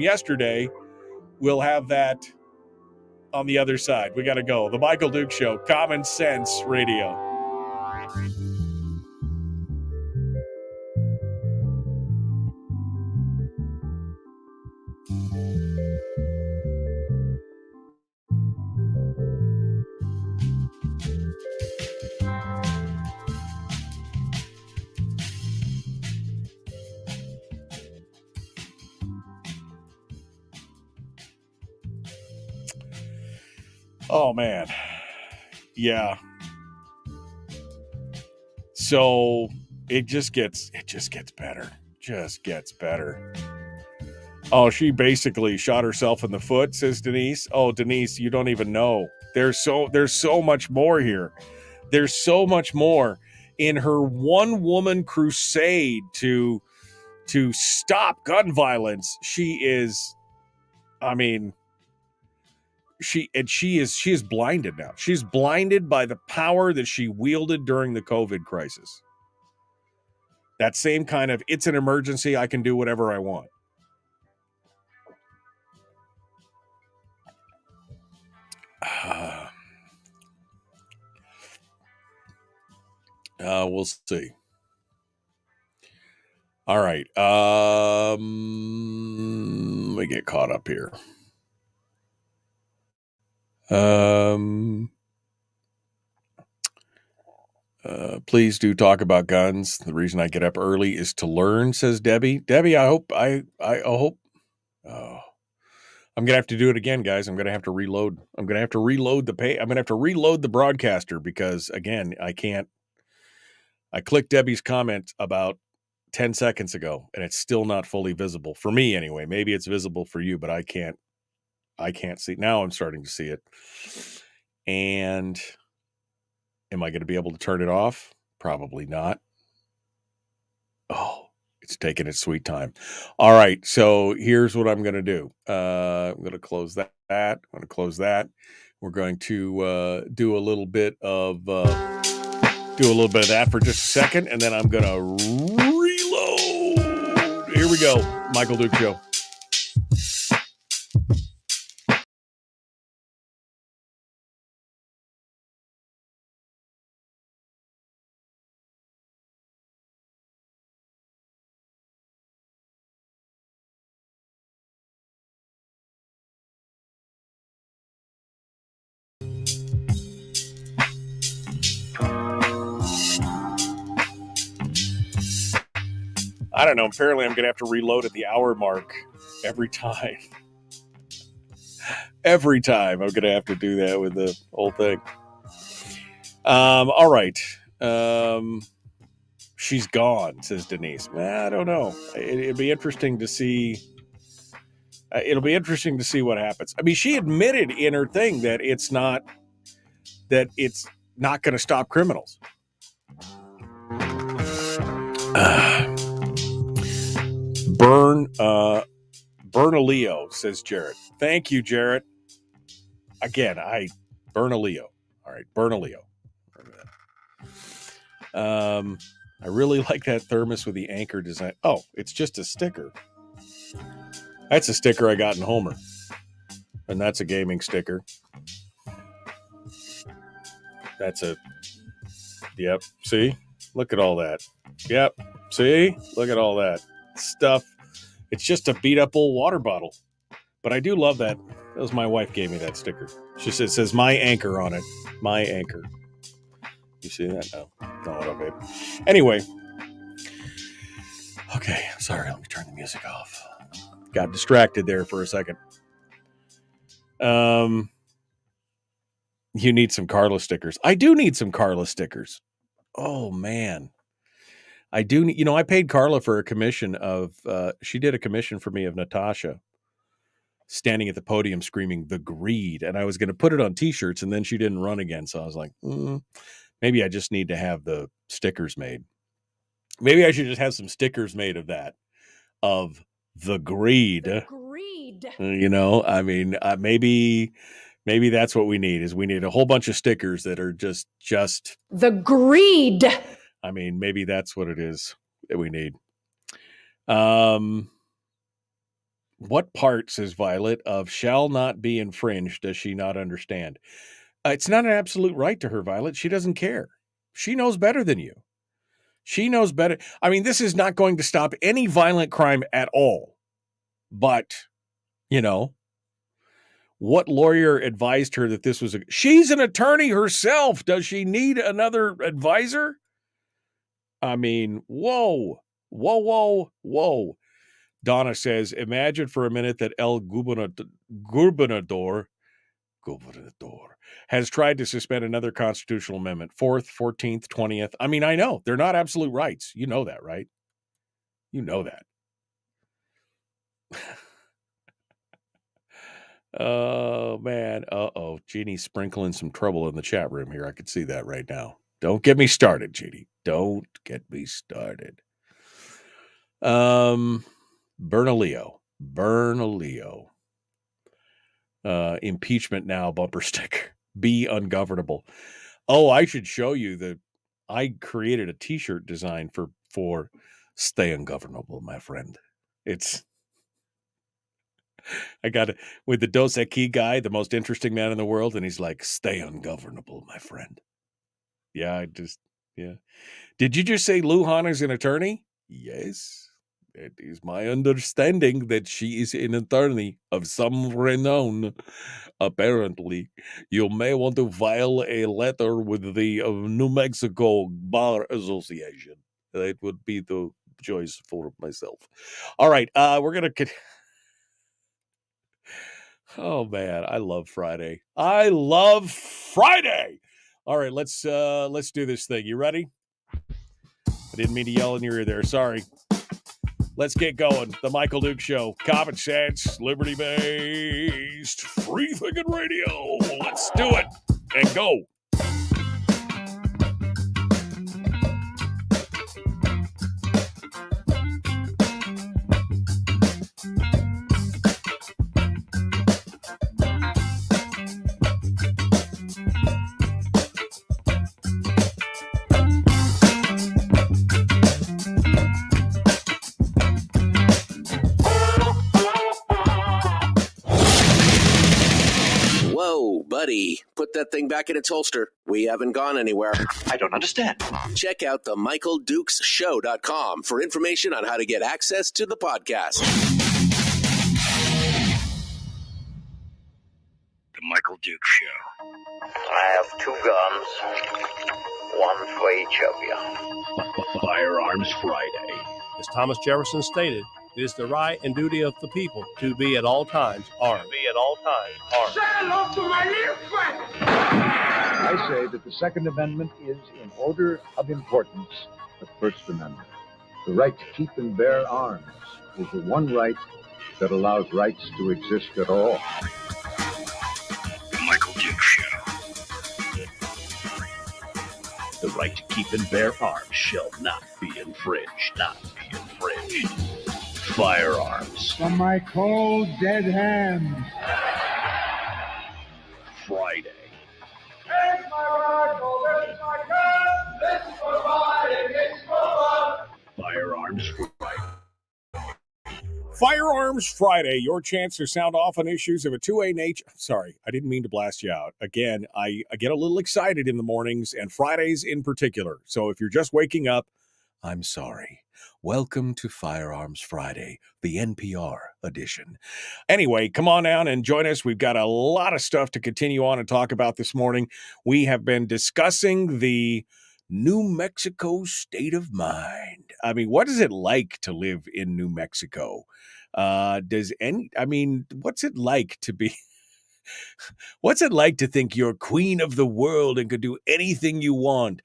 yesterday. We'll have that on the other side. We got to go. The Michael Duke Show, Common Sense Radio. Oh, man. Yeah. So it just gets better. Just gets better. Oh, she basically shot herself in the foot, says Denise. Oh, Denise, you don't even know. There's so much more here. There's so much more in her one-woman crusade to stop gun violence. She is, I mean, she is blinded now. She's blinded by the power that she wielded during the COVID crisis. That same kind of, it's an emergency, I can do whatever I want. We'll see. All right. Let me get caught up here. Please do talk about guns. The reason I get up early is to learn, says Debbie. Debbie, I hope. Oh, I'm gonna have to do it again, guys. I'm gonna have to reload. I'm gonna have to reload the page. I'm gonna have to reload the broadcaster because again, I can't. I clicked Debbie's comment about 10 seconds ago, and it's still not fully visible for me anyway. Maybe it's visible for you, but I can't see. Now I'm starting to see it. And am I going to be able to turn it off? Probably not. Oh, It's taking its sweet time. All right, so here's what I'm going to do. I'm going to close that. I'm going to close that. We're going to do a little bit of that for just a second, and then I'm going to reload. Here we go, Michael Duke Show. I don't know. Apparently, I'm going to have to reload at the hour mark every time. Every time I'm going to have to do that with the whole thing. All right. She's gone, says Denise. I don't know. It'd be interesting to see. It'll be interesting to see what happens. I mean, she admitted in her thing that it's not going to stop criminals. Bernalillo, says Jarrett. Thank you, Jarrett. Again, Bernalillo. All right, Bernalillo. I really like that thermos with the anchor design. Oh, it's just a sticker. That's a sticker I got in Homer. And that's a gaming sticker. Yep, see? Look at all that. Yep, see? Look at all that stuff. It's just a beat up old water bottle. But I do love that. That was my wife gave me that sticker. She says, it says my anchor on it. My anchor. You see that? No. Not what I made. Anyway. Okay. Sorry. Let me turn the music off. Got distracted there for a second. You need some Carla stickers. I do need some Carla stickers. Oh, man. I do. I paid Carla for a commission of, she did a commission for me of Natasha standing at the podium screaming "the greed," and I was going to put it on t-shirts, and then she didn't run again. So I was like, maybe I just need to have the stickers made. Maybe I should just have some stickers made of that, of the greed. The greed. I mean, maybe that's what we need. Is we need a whole bunch of stickers that are just the greed. I mean, maybe that's what it is that we need. What part, says Violet, of shall not be infringed does she not understand? It's not an absolute right to her, Violet. She doesn't care. She knows better than you. She knows better. I mean, this is not going to stop any violent crime at all. But, what lawyer advised her that this was she's an attorney herself. Does she need another advisor? I mean, whoa. Donna says, imagine for a minute that El Gobernador has tried to suspend another constitutional amendment, 4th, 14th, 20th. I mean, I know. They're not absolute rights. You know that, right? You know that. Oh, man. Uh-oh. Jeannie's sprinkling some trouble in the chat room here. I could see that right now. Don't get me started, Jeannie. Don't get me started. Bernalillo. Impeachment now bumper sticker. Be ungovernable. Oh, I should show you that I created a t-shirt design for Stay Ungovernable, my friend. I got it with the Dos Equis guy, the most interesting man in the world, and he's like, stay ungovernable, my friend. Yeah, Did you just say Lujan is an attorney? Yes. It is my understanding that she is an attorney of some renown. Apparently, you may want to file a letter with the New Mexico Bar Association. That would be the choice for myself. All right, we're going to... Oh, man, I love Friday. All right, let's do this thing. You ready? I didn't mean to yell in your ear there. Sorry. Let's get going. The Michael Duke Show. Common sense, liberty-based, free-thinking radio. Let's do it and go. Whoa, buddy, put that thing back in its holster. We haven't gone anywhere. I don't understand. Check out the MichaelDukesShow.com for information on how to get access to the podcast. The Michael Duke Show. I have 2 guns, one for each of you. Firearms Friday. As Thomas Jefferson stated, it is the right and duty of the people to be at all times armed. Say hello to my little friend. I say that the Second Amendment is, in order of importance, the First Amendment. The right to keep and bear arms is the one right that allows rights to exist at all. The Michael Duke Show. The right to keep and bear arms shall not be infringed. Firearms From my cold, dead hands. Friday. Here's my rifle, this is my gun. This is for fighting, it's for fun. Firearms Friday. Firearms Friday, your chance to sound off on issues of a 2A nature. Sorry, I didn't mean to blast you out. Again, I get a little excited in the mornings and Fridays in particular. So if you're just waking up, I'm sorry. Welcome to Firearms Friday, the NPR edition. Anyway, come on down and join us. We've got a lot of stuff to continue on and talk about this morning. We have been discussing the New Mexico state of mind. I mean, what is it like to live in New Mexico? What's it like to be... What's it like to think you're queen of the world and could do anything you want?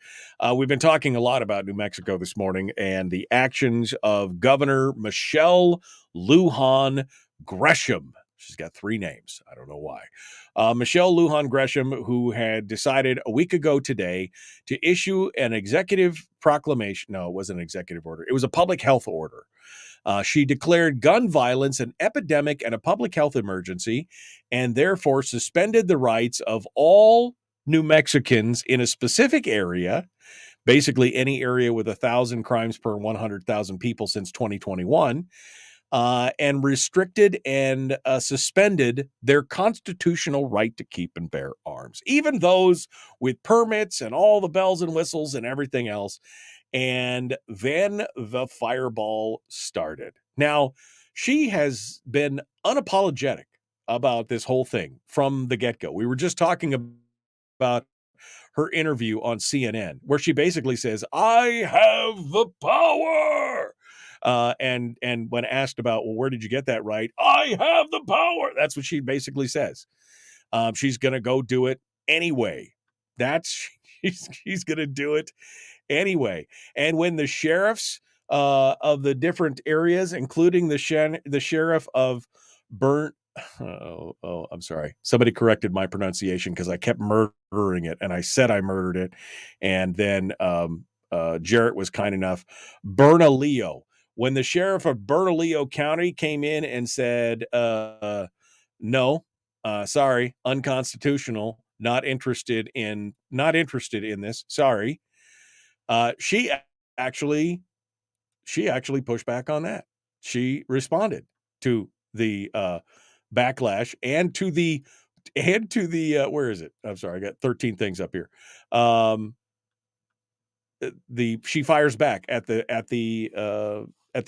We've been talking a lot about New Mexico this morning and the actions of Governor Michelle Lujan Grisham. She's got 3 names. I don't know why. Michelle Lujan Grisham, who had decided a week ago today to issue an executive proclamation. No, it wasn't an executive order. It was a public health order. She declared gun violence an epidemic and a public health emergency, and therefore suspended the rights of all New Mexicans in a specific area, basically any area with 1,000 crimes per 100,000 people since 2021, and restricted and suspended their constitutional right to keep and bear arms, even those with permits and all the bells and whistles and everything else. And then the fireball started. Now, she has been unapologetic about this whole thing from the get-go. We were just talking about her interview on CNN, where she basically says, I have the power. And when asked about, well, where did you get that right? I have the power. That's what she basically says. She's going to go do it anyway. She's going to do it anyway. And when the sheriffs of the different areas, including the sheriff of I'm sorry. Somebody corrected my pronunciation because I kept murdering it, and I said I murdered it. And then Jarrett was kind enough. Bernalillo. When the sheriff of Bernalillo County came in and said, no, sorry, unconstitutional, not interested in this. Sorry. She actually pushed back on that. She responded to the backlash and to the where is it? I'm sorry, I got 13 things up here. She fires back at the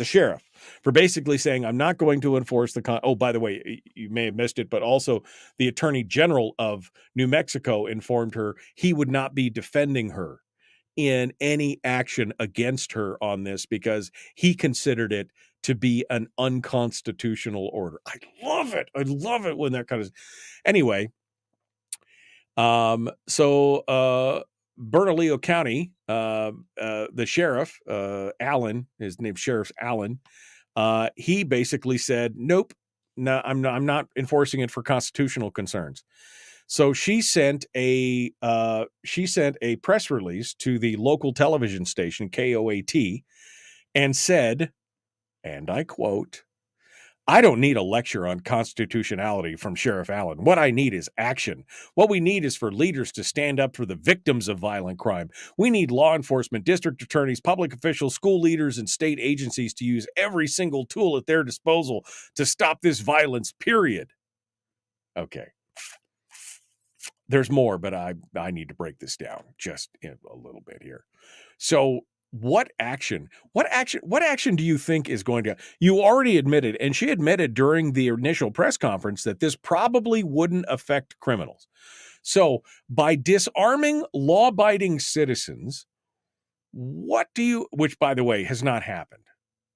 sheriff for basically saying, I'm not going to enforce the oh, by the way, you may have missed it, but also the Attorney General of New Mexico informed her he would not be defending her in any action against her on this because he considered it to be an unconstitutional order. I love it. I love it when that kind of... Anyway, Bernalillo County, the sheriff, Allen, his name's Sheriff Allen, he basically said, nope, no, I'm not enforcing it for constitutional concerns. So she sent a press release to the local television station, KOAT, and said, and I quote, I don't need a lecture on constitutionality from Sheriff Allen. What I need is action. What we need is for leaders to stand up for the victims of violent crime. We need law enforcement, district attorneys, public officials, school leaders, and state agencies to use every single tool at their disposal to stop this violence, period. Okay. There's more, but I need to break this down just a little bit here. So what action do you think is going to, you already admitted, and she admitted during the initial press conference that this probably wouldn't affect criminals. So by disarming law-abiding citizens, which by the way has not happened.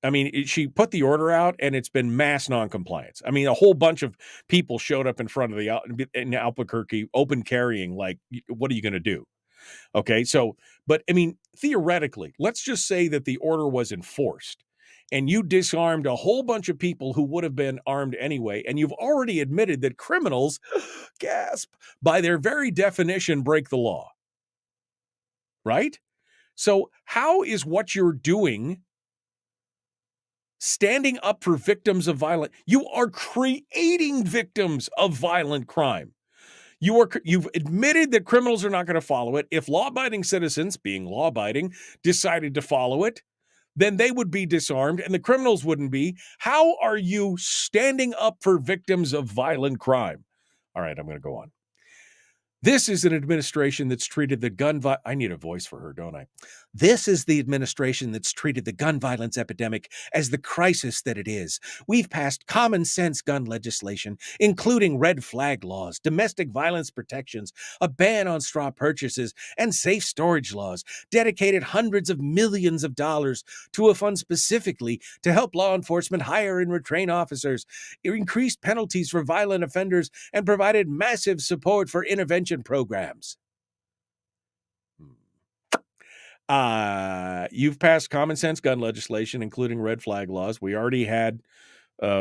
I mean, she put the order out and it's been mass noncompliance. I mean, a whole bunch of people showed up in front of in Albuquerque, open carrying. Like, what are you going to do? Okay. So, but I mean, theoretically, let's just say that the order was enforced and you disarmed a whole bunch of people who would have been armed anyway. And you've already admitted that criminals, gasp, by their very definition, break the law. Right? So how is what you're doing standing up for victims of violence? You are creating victims of violent crime. You've admitted that criminals are not going to follow it. If law-abiding citizens, being law-abiding, decided to follow it, then they would be disarmed and the criminals wouldn't be. How are you standing up for victims of violent crime? All right, I'm going to go on. This is an administration that's treated the I need a voice for her, don't I? This is the administration that's treated the gun violence epidemic as the crisis that it is. We've passed common sense gun legislation, including red flag laws, domestic violence protections, a ban on straw purchases, and safe storage laws, dedicated hundreds of millions of dollars to a fund specifically to help law enforcement hire and retrain officers, increased penalties for violent offenders, and provided massive support for intervention programs. You've passed common sense gun legislation, including red flag laws. We already had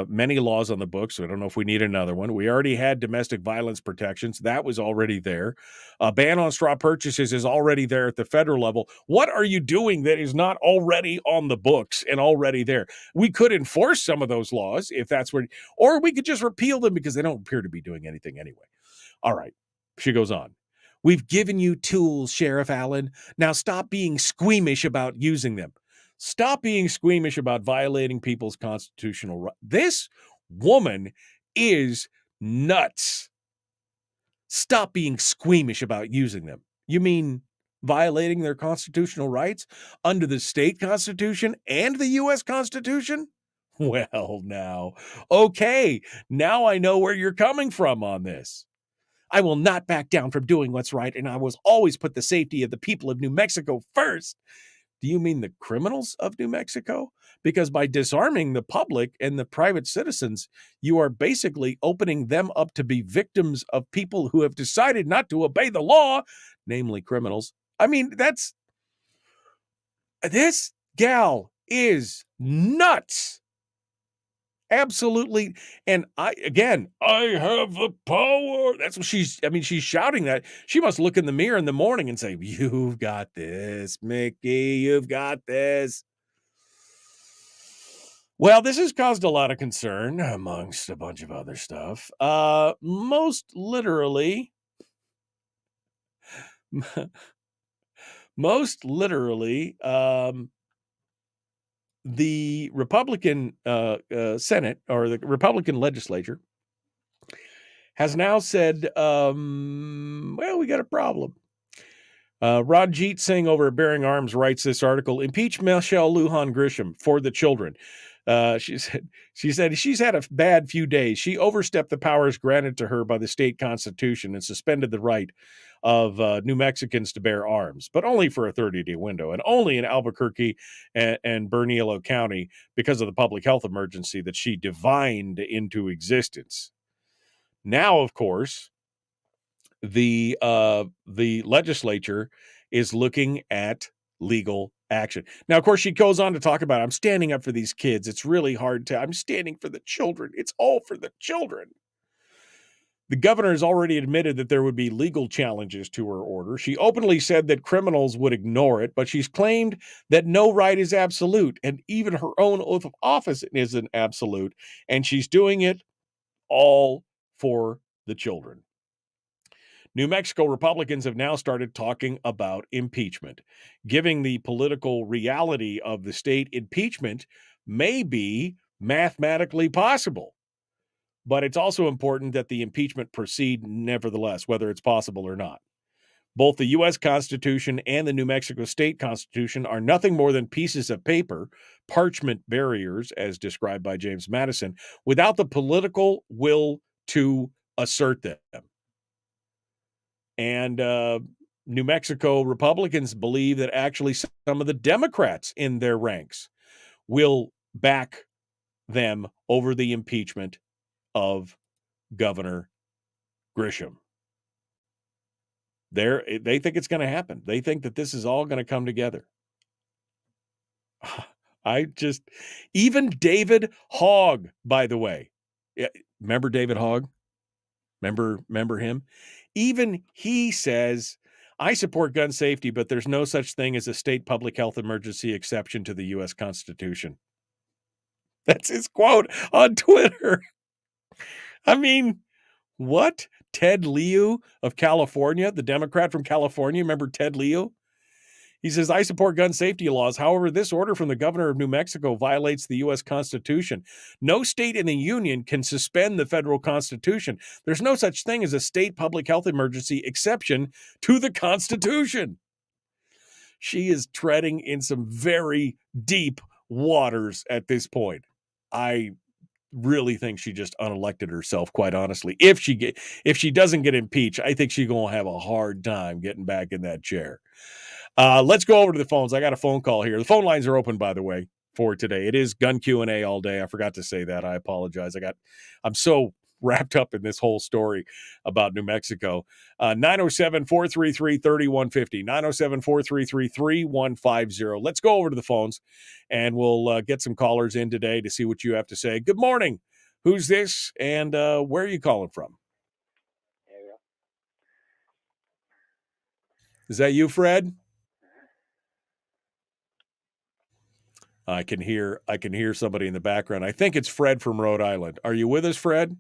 many laws on the books, so I don't know if we need another one. We already had domestic violence protections. That was already there. A ban on straw purchases is already there at the federal level. What are you doing that is not already on the books and already there? We could enforce some of those laws if that's where, or we could just repeal them because they don't appear to be doing anything anyway. All right. She goes on. We've given you tools, Sheriff Allen. Now stop being squeamish about using them. Stop being squeamish about violating people's constitutional rights. This woman is nuts. Stop being squeamish about using them. You mean violating their constitutional rights under the state constitution and the U.S. Constitution? Well, now, okay, now I know where you're coming from on this. I will not back down from doing what's right, and I will always put the safety of the people of New Mexico first. Do you mean the criminals of New Mexico? Because by disarming the public and the private citizens, you are basically opening them up to be victims of people who have decided not to obey the law, namely criminals. I mean, this gal is nuts. Absolutely. And I have the power. That's what she's shouting that. She must look in the mirror in the morning and say, you've got this, Mickey, you've got this. Well, this has caused a lot of concern amongst a bunch of other stuff. Most literally, the Republican Senate or the Republican legislature has now said, well, we got a problem. Rajit Singh over at Bearing Arms writes this article, Impeach Michelle Lujan Grisham for the children. She said she's had a bad few days. She overstepped the powers granted to her by the state constitution and suspended the right of New Mexicans to bear arms, but only for a 30-day window and only in Albuquerque and Bernalillo County because of the public health emergency that she divined into existence. Now, of course, the legislature is looking at legal action. Now, of course, she goes on to talk about, I'm standing up for these kids. It's really hard I'm standing for the children. It's all for the children. The governor has already admitted that there would be legal challenges to her order. She openly said that criminals would ignore it, but she's claimed that no right is absolute, and even her own oath of office isn't absolute, and she's doing it all for the children. New Mexico Republicans have now started talking about impeachment. Given the political reality of the state, impeachment may be mathematically possible. but it's also important that the impeachment proceed nevertheless, whether it's possible or not. Both the U.S. Constitution and the New Mexico State Constitution are nothing more than pieces of paper, parchment barriers, as described by James Madison, without the political will to assert them. And New Mexico Republicans believe that actually some of the Democrats in their ranks will back them over the impeachment of Governor Grisham. They think it's going to happen. They think that this is all going to come together. Even David Hogg, by the way, remember David Hogg? Remember him? Even he says, I support gun safety, but there's no such thing as a state public health emergency exception to the U.S. Constitution. That's his quote on Twitter. I mean, what? Ted Lieu of California, the Democrat from California. Remember Ted Lieu? He says, I support gun safety laws. However, this order from the governor of New Mexico violates the U.S. Constitution. No state in the union can suspend the federal Constitution. There's no such thing as a state public health emergency exception to the Constitution. She is treading in some very deep waters at this point. I really think she just unelected herself, quite honestly. If she doesn't get impeached, I think she's going to have a hard time getting back in that chair. Let's go over to the phones. I got a phone call here. The phone lines are open, by the way, for today. It is gun Q&A all day. I forgot to say that. I apologize. I'm so wrapped up in this whole story about New Mexico. 907-433-3150. 907-433-3150. Let's go over to the phones, and we'll get some callers in today to see what you have to say. Good morning. Who's this, and where are you calling from? Is that you, Fred? I can hear somebody in the background. I think it's Fred from Rhode Island. Are you with us, Fred?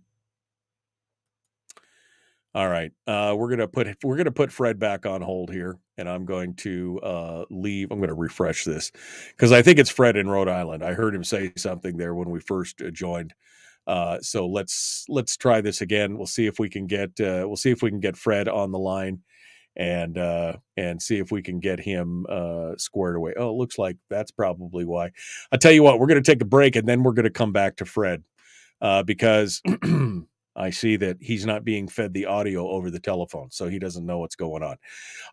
All right. We're gonna put Fred back on hold here, and I'm going to leave. I'm going to refresh this because I think it's Fred in Rhode Island. I heard him say something there when we first joined. So let's try this again. We'll see if we can get Fred on the line, and see if we can get him squared away. Oh, it looks like that's probably why. I'll tell you what, we're going to take a break, and then we're going to come back to Fred because I see that he's not being fed the audio over the telephone, so he doesn't know what's going on.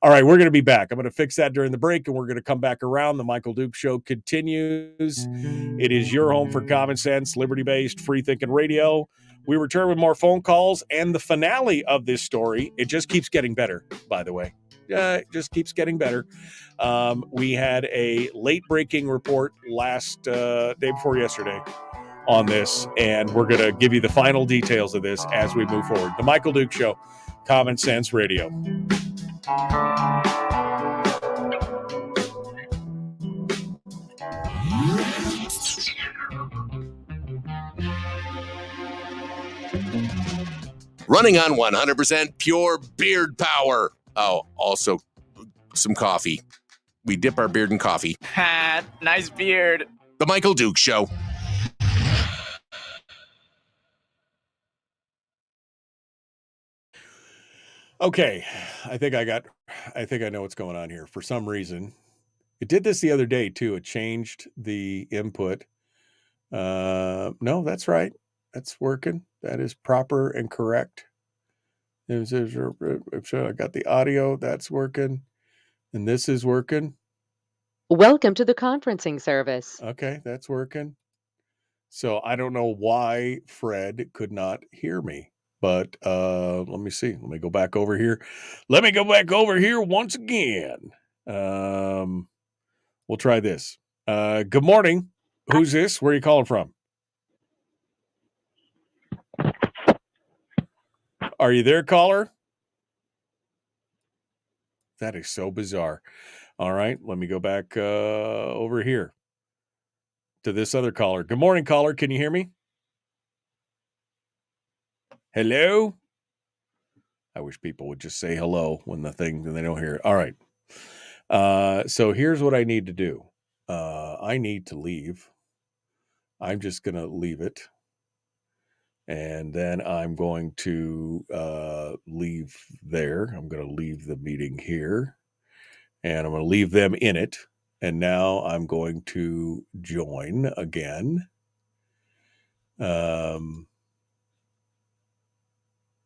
All right, we're going to be back. I'm going to fix that during the break, and we're going to come back around. The Michael Duke Show continues. It is your home for common sense, liberty-based, free-thinking radio. We return with more phone calls and the finale of this story. It just keeps getting better, by the way. It just keeps getting better. We had a late-breaking report day before yesterday on this, and we're going to give you the final details of this as we move forward. The Michael Duke Show, Common Sense Radio. Running on 100% pure beard power. Oh, also some coffee. We dip our beard in coffee. Ha, nice beard. The Michael Duke Show. Okay, I think I know what's going on here. For some reason, it did this the other day too. It changed the input. No, that's right. That's working. That is proper and correct. I got the audio. That's working. And this is working. Welcome to the conferencing service. Okay, that's working. So I don't know why Fred could not hear me. But let me see. Let me go back over here. Let me go back over here once again. We'll try this. Good morning. Who's this? Where are you calling from? Are you there, caller? That is so bizarre. All right. Let me go back over here to this other caller. Good morning, caller. Can you hear me? Hello? I wish people would just say hello when they don't hear it. All right. So here's what I need to do. I need to leave. I'm just going to leave it. And then I'm going to leave there. I'm going to leave the meeting here. And I'm going to leave them in it. And now I'm going to join again.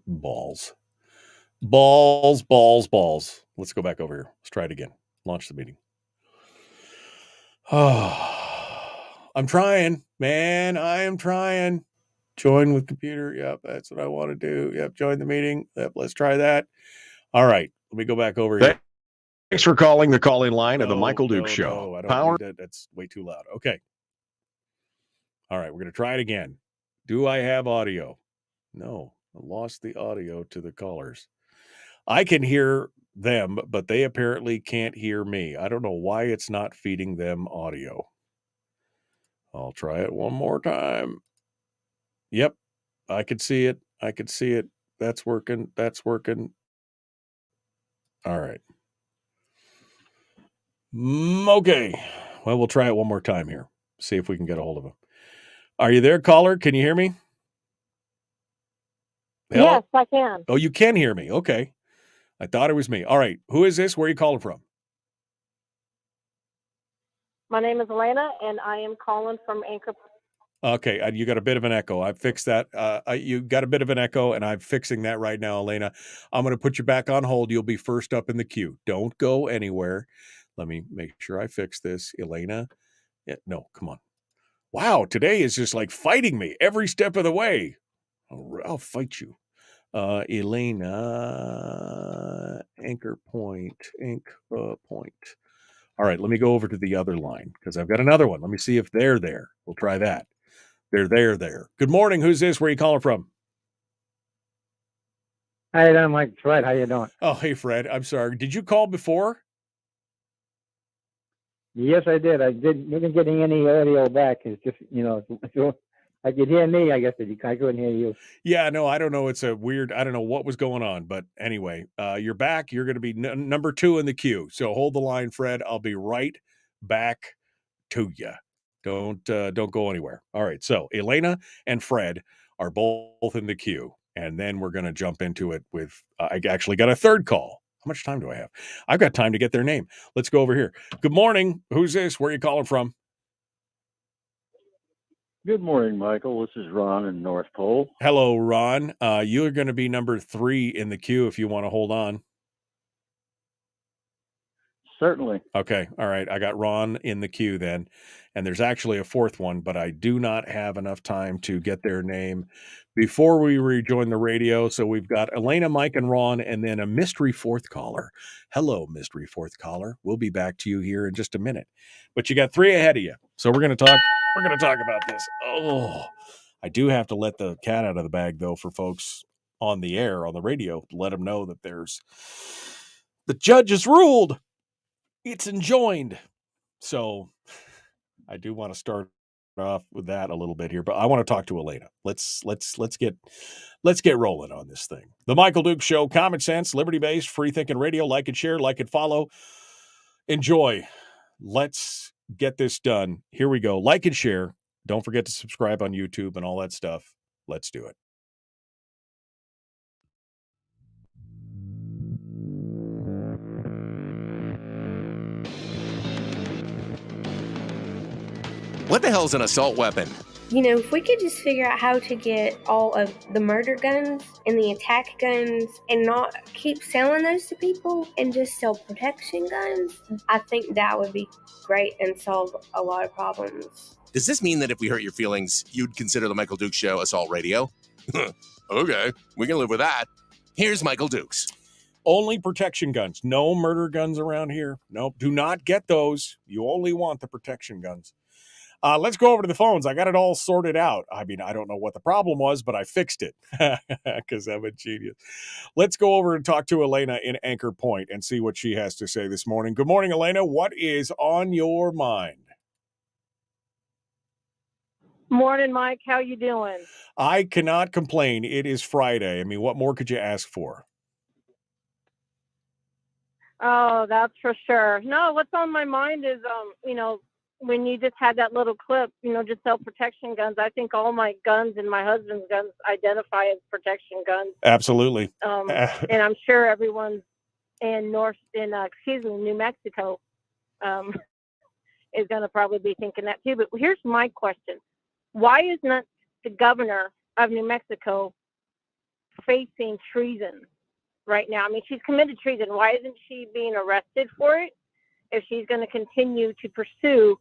Balls. Balls. Let's go back over here. Let's try it again. Launch the meeting. Oh, I'm trying, man. I am trying. Join with computer. Yep, that's what I want to do. Yep, join the meeting. Yep, let's try that. All right, let me go back over here. Thanks for calling the call-in line of the Michael Duke Show. No, I don't Power. need that. That's way too loud. Okay. All right, we're going to try it again. Do I have audio? No, I lost the audio to the callers. I can hear them, but they apparently can't hear me. I don't know why it's not feeding them audio. I'll try it one more time. Yep, I could see it. That's working. All right. Okay. Well, we'll try it one more time here. See if we can get a hold of him. Are you there, caller? Can you hear me? Hello? Yes, I can. Oh, you can hear me. Okay. I thought it was me. All right. Who is this? Where are you calling from? My name is Elena, and I am calling from Anchor. Okay. You got a bit of an echo. I fixed that. You got a bit of an echo, and I'm fixing that right now, Elena. I'm going to put you back on hold. You'll be first up in the queue. Don't go anywhere. Let me make sure I fix this. Elena. Yeah, no, come on. Wow. Today is just like fighting me every step of the way. I'll fight you. Elena, Anchor Point. All right, let me go over to the other line because I've got another one. Let me see if they're there. We'll try that. They're there. Good morning. Who's this? Where are you calling from? Hi, I'm Mike. Fred. How you doing? Oh, hey, Fred. I'm sorry. Did you call before? Yes, I did. I didn't getting any audio back. It's just, I could hear me, I guess, but I couldn't hear you. Yeah, no, I don't know. It's a weird, I don't know what was going on, but anyway, you're back. You're going to be number 2 in the queue. So hold the line, Fred. I'll be right back to you. Don't go anywhere. All right. So Elena and Fred are both in the queue, and then we're going to jump into it with, I actually got a third call. How much time do I have? I've got time to get their name. Let's go over here. Good morning. Who's this? Where are you calling from? Good morning, Michael. This is Ron in North Pole. Hello, Ron. You're going to be number 3 in the queue if you want to hold on. Certainly. Okay. All right. I got Ron in the queue then. And there's actually a fourth one, but I do not have enough time to get their name before we rejoin the radio. So we've got Elena, Mike, and Ron, and then a mystery fourth caller. Hello, mystery fourth caller. We'll be back to you here in just a minute. But you got 3 ahead of you. So we're going to talk about this. Oh, I do have to let the cat out of the bag, though, for folks on the air, on the radio, to let them know that the judge has ruled. It's enjoined. So I do want to start off with that a little bit here, but I want to talk to Elena. Let's get rolling on this thing. The Michael Duke Show, common sense, liberty-based, free-thinking radio. Like and share, like and follow. Enjoy. Let's get this done. Here we go. Like and share. Don't forget to subscribe on YouTube and all that stuff. Let's do it. What the hell's an assault weapon? If we could just figure out how to get all of the murder guns and the attack guns and not keep selling those to people and just sell protection guns, I think that would be great and solve a lot of problems. Does this mean that if we hurt your feelings, you'd consider the Michael Dukes Show assault radio? Okay, we can live with that. Here's Michael Dukes. Only protection guns. No murder guns around here. Nope, do not get those. You only want the protection guns. Let's go over to the phones. I got it all sorted out. I mean, I don't know what the problem was, but I fixed it because I'm a genius. Let's go over and talk to Elena in Anchor Point and see what she has to say this morning. Good morning, Elena. What is on your mind? Morning, Mike. How you doing? I cannot complain. It is Friday. I mean, what more could you ask for? Oh, that's for sure. No, what's on my mind is, when you just had that little clip, just self-protection guns, I think all my guns and my husband's guns identify as protection guns. Absolutely. And I'm sure everyone in New Mexico is going to probably be thinking that too. But here's my question. Why is not the governor of New Mexico facing treason right now? I mean, she's committed treason. Why isn't she being arrested for it if she's going to continue to pursue,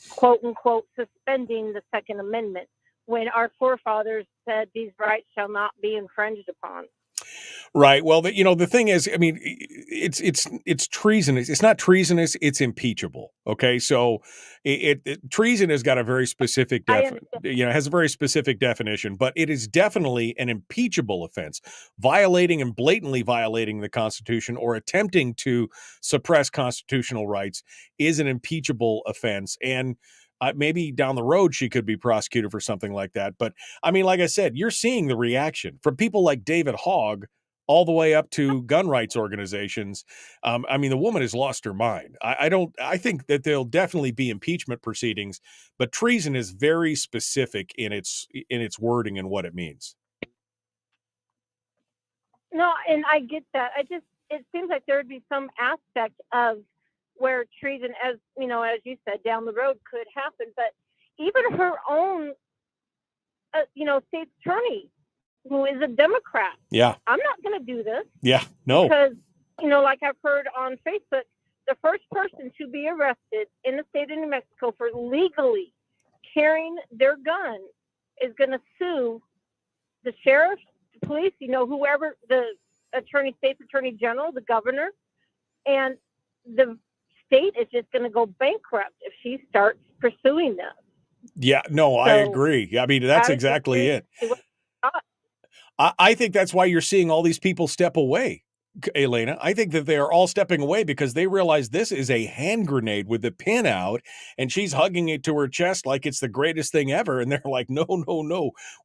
quote unquote, suspending the Second Amendment when our forefathers said these rights shall not be infringed upon? Right. Well, the thing is, I mean, it's treasonous. It's not treasonous. It's impeachable. Okay. So treason has got a very specific has a very specific definition, but it is definitely an impeachable offense. Violating and blatantly violating the Constitution or attempting to suppress constitutional rights is an impeachable offense. And maybe down the road she could be prosecuted for something like that. But I mean, like I said, you're seeing the reaction from people like David Hogg all the way up to gun rights organizations. I mean, the woman has lost her mind. I think that there'll definitely be impeachment proceedings, but treason is very specific in its wording and what it means. No, and I get that. It seems like there would be some aspect of where treason, as you said, down the road could happen. But even her own, state attorney, who is a Democrat. Yeah. I'm not going to do this. Yeah, no. Because, like I've heard on Facebook, the first person to be arrested in the state of New Mexico for legally carrying their gun is going to sue the sheriff, the police, whoever, the state's attorney general, the governor, and the state is just going to go bankrupt if she starts pursuing this. Yeah, no, I agree. I mean, that's exactly it. I think that's why you're seeing all these people step away, Elena. I think that they are all stepping away because they realize this is a hand grenade with the pin out, and she's hugging it to her chest like it's the greatest thing ever. And they're like, no,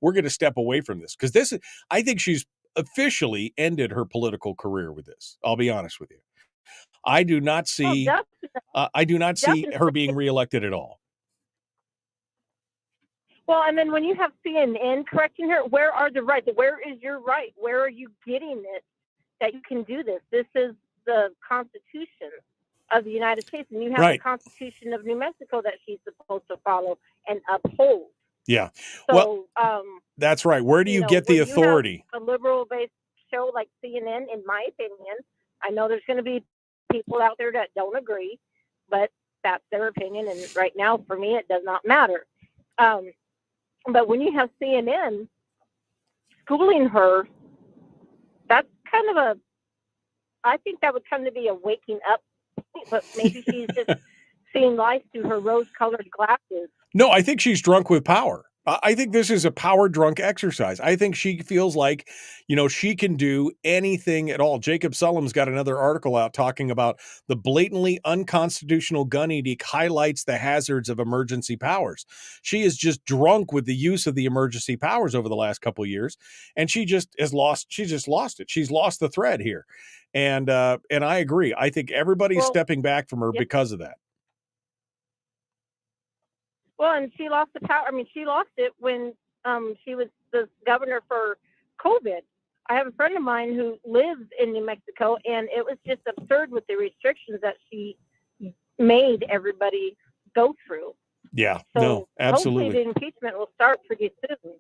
we're going to step away from this. Because I think she's officially ended her political career with this. I'll be honest with you. I do not see her being reelected at all. Well, and then when you have CNN correcting her, where are the rights? Where is your right? Where are you getting it that you can do this? This is the Constitution of the United States, and you have the Constitution of New Mexico that she's supposed to follow and uphold. Yeah. So, that's right. Where do you get the authority? You have a liberal-based show like CNN, in my opinion, I know there's going to be people out there that don't agree, but that's their opinion, and right now, for me, it does not matter. But when you have CNN schooling her, that's kind of I think that would kind of be a waking up, but maybe she's just seeing life through her rose-colored glasses. No, I think she's drunk with power. I think this is a power drunk exercise. I think she feels like, she can do anything at all. Jacob Sullum's got another article out talking about the blatantly unconstitutional gun edict highlights the hazards of emergency powers. She is just drunk with the use of the emergency powers over the last couple of years, and she just lost it. She's lost the thread here. And I agree. I think everybody's stepping back from her because of that. Well, and she lost the power. I mean, she lost it when she was the governor for COVID. I have a friend of mine who lives in New Mexico, and it was just absurd with the restrictions that she made everybody go through. Yeah, so no, absolutely. Hopefully the impeachment will start pretty soon.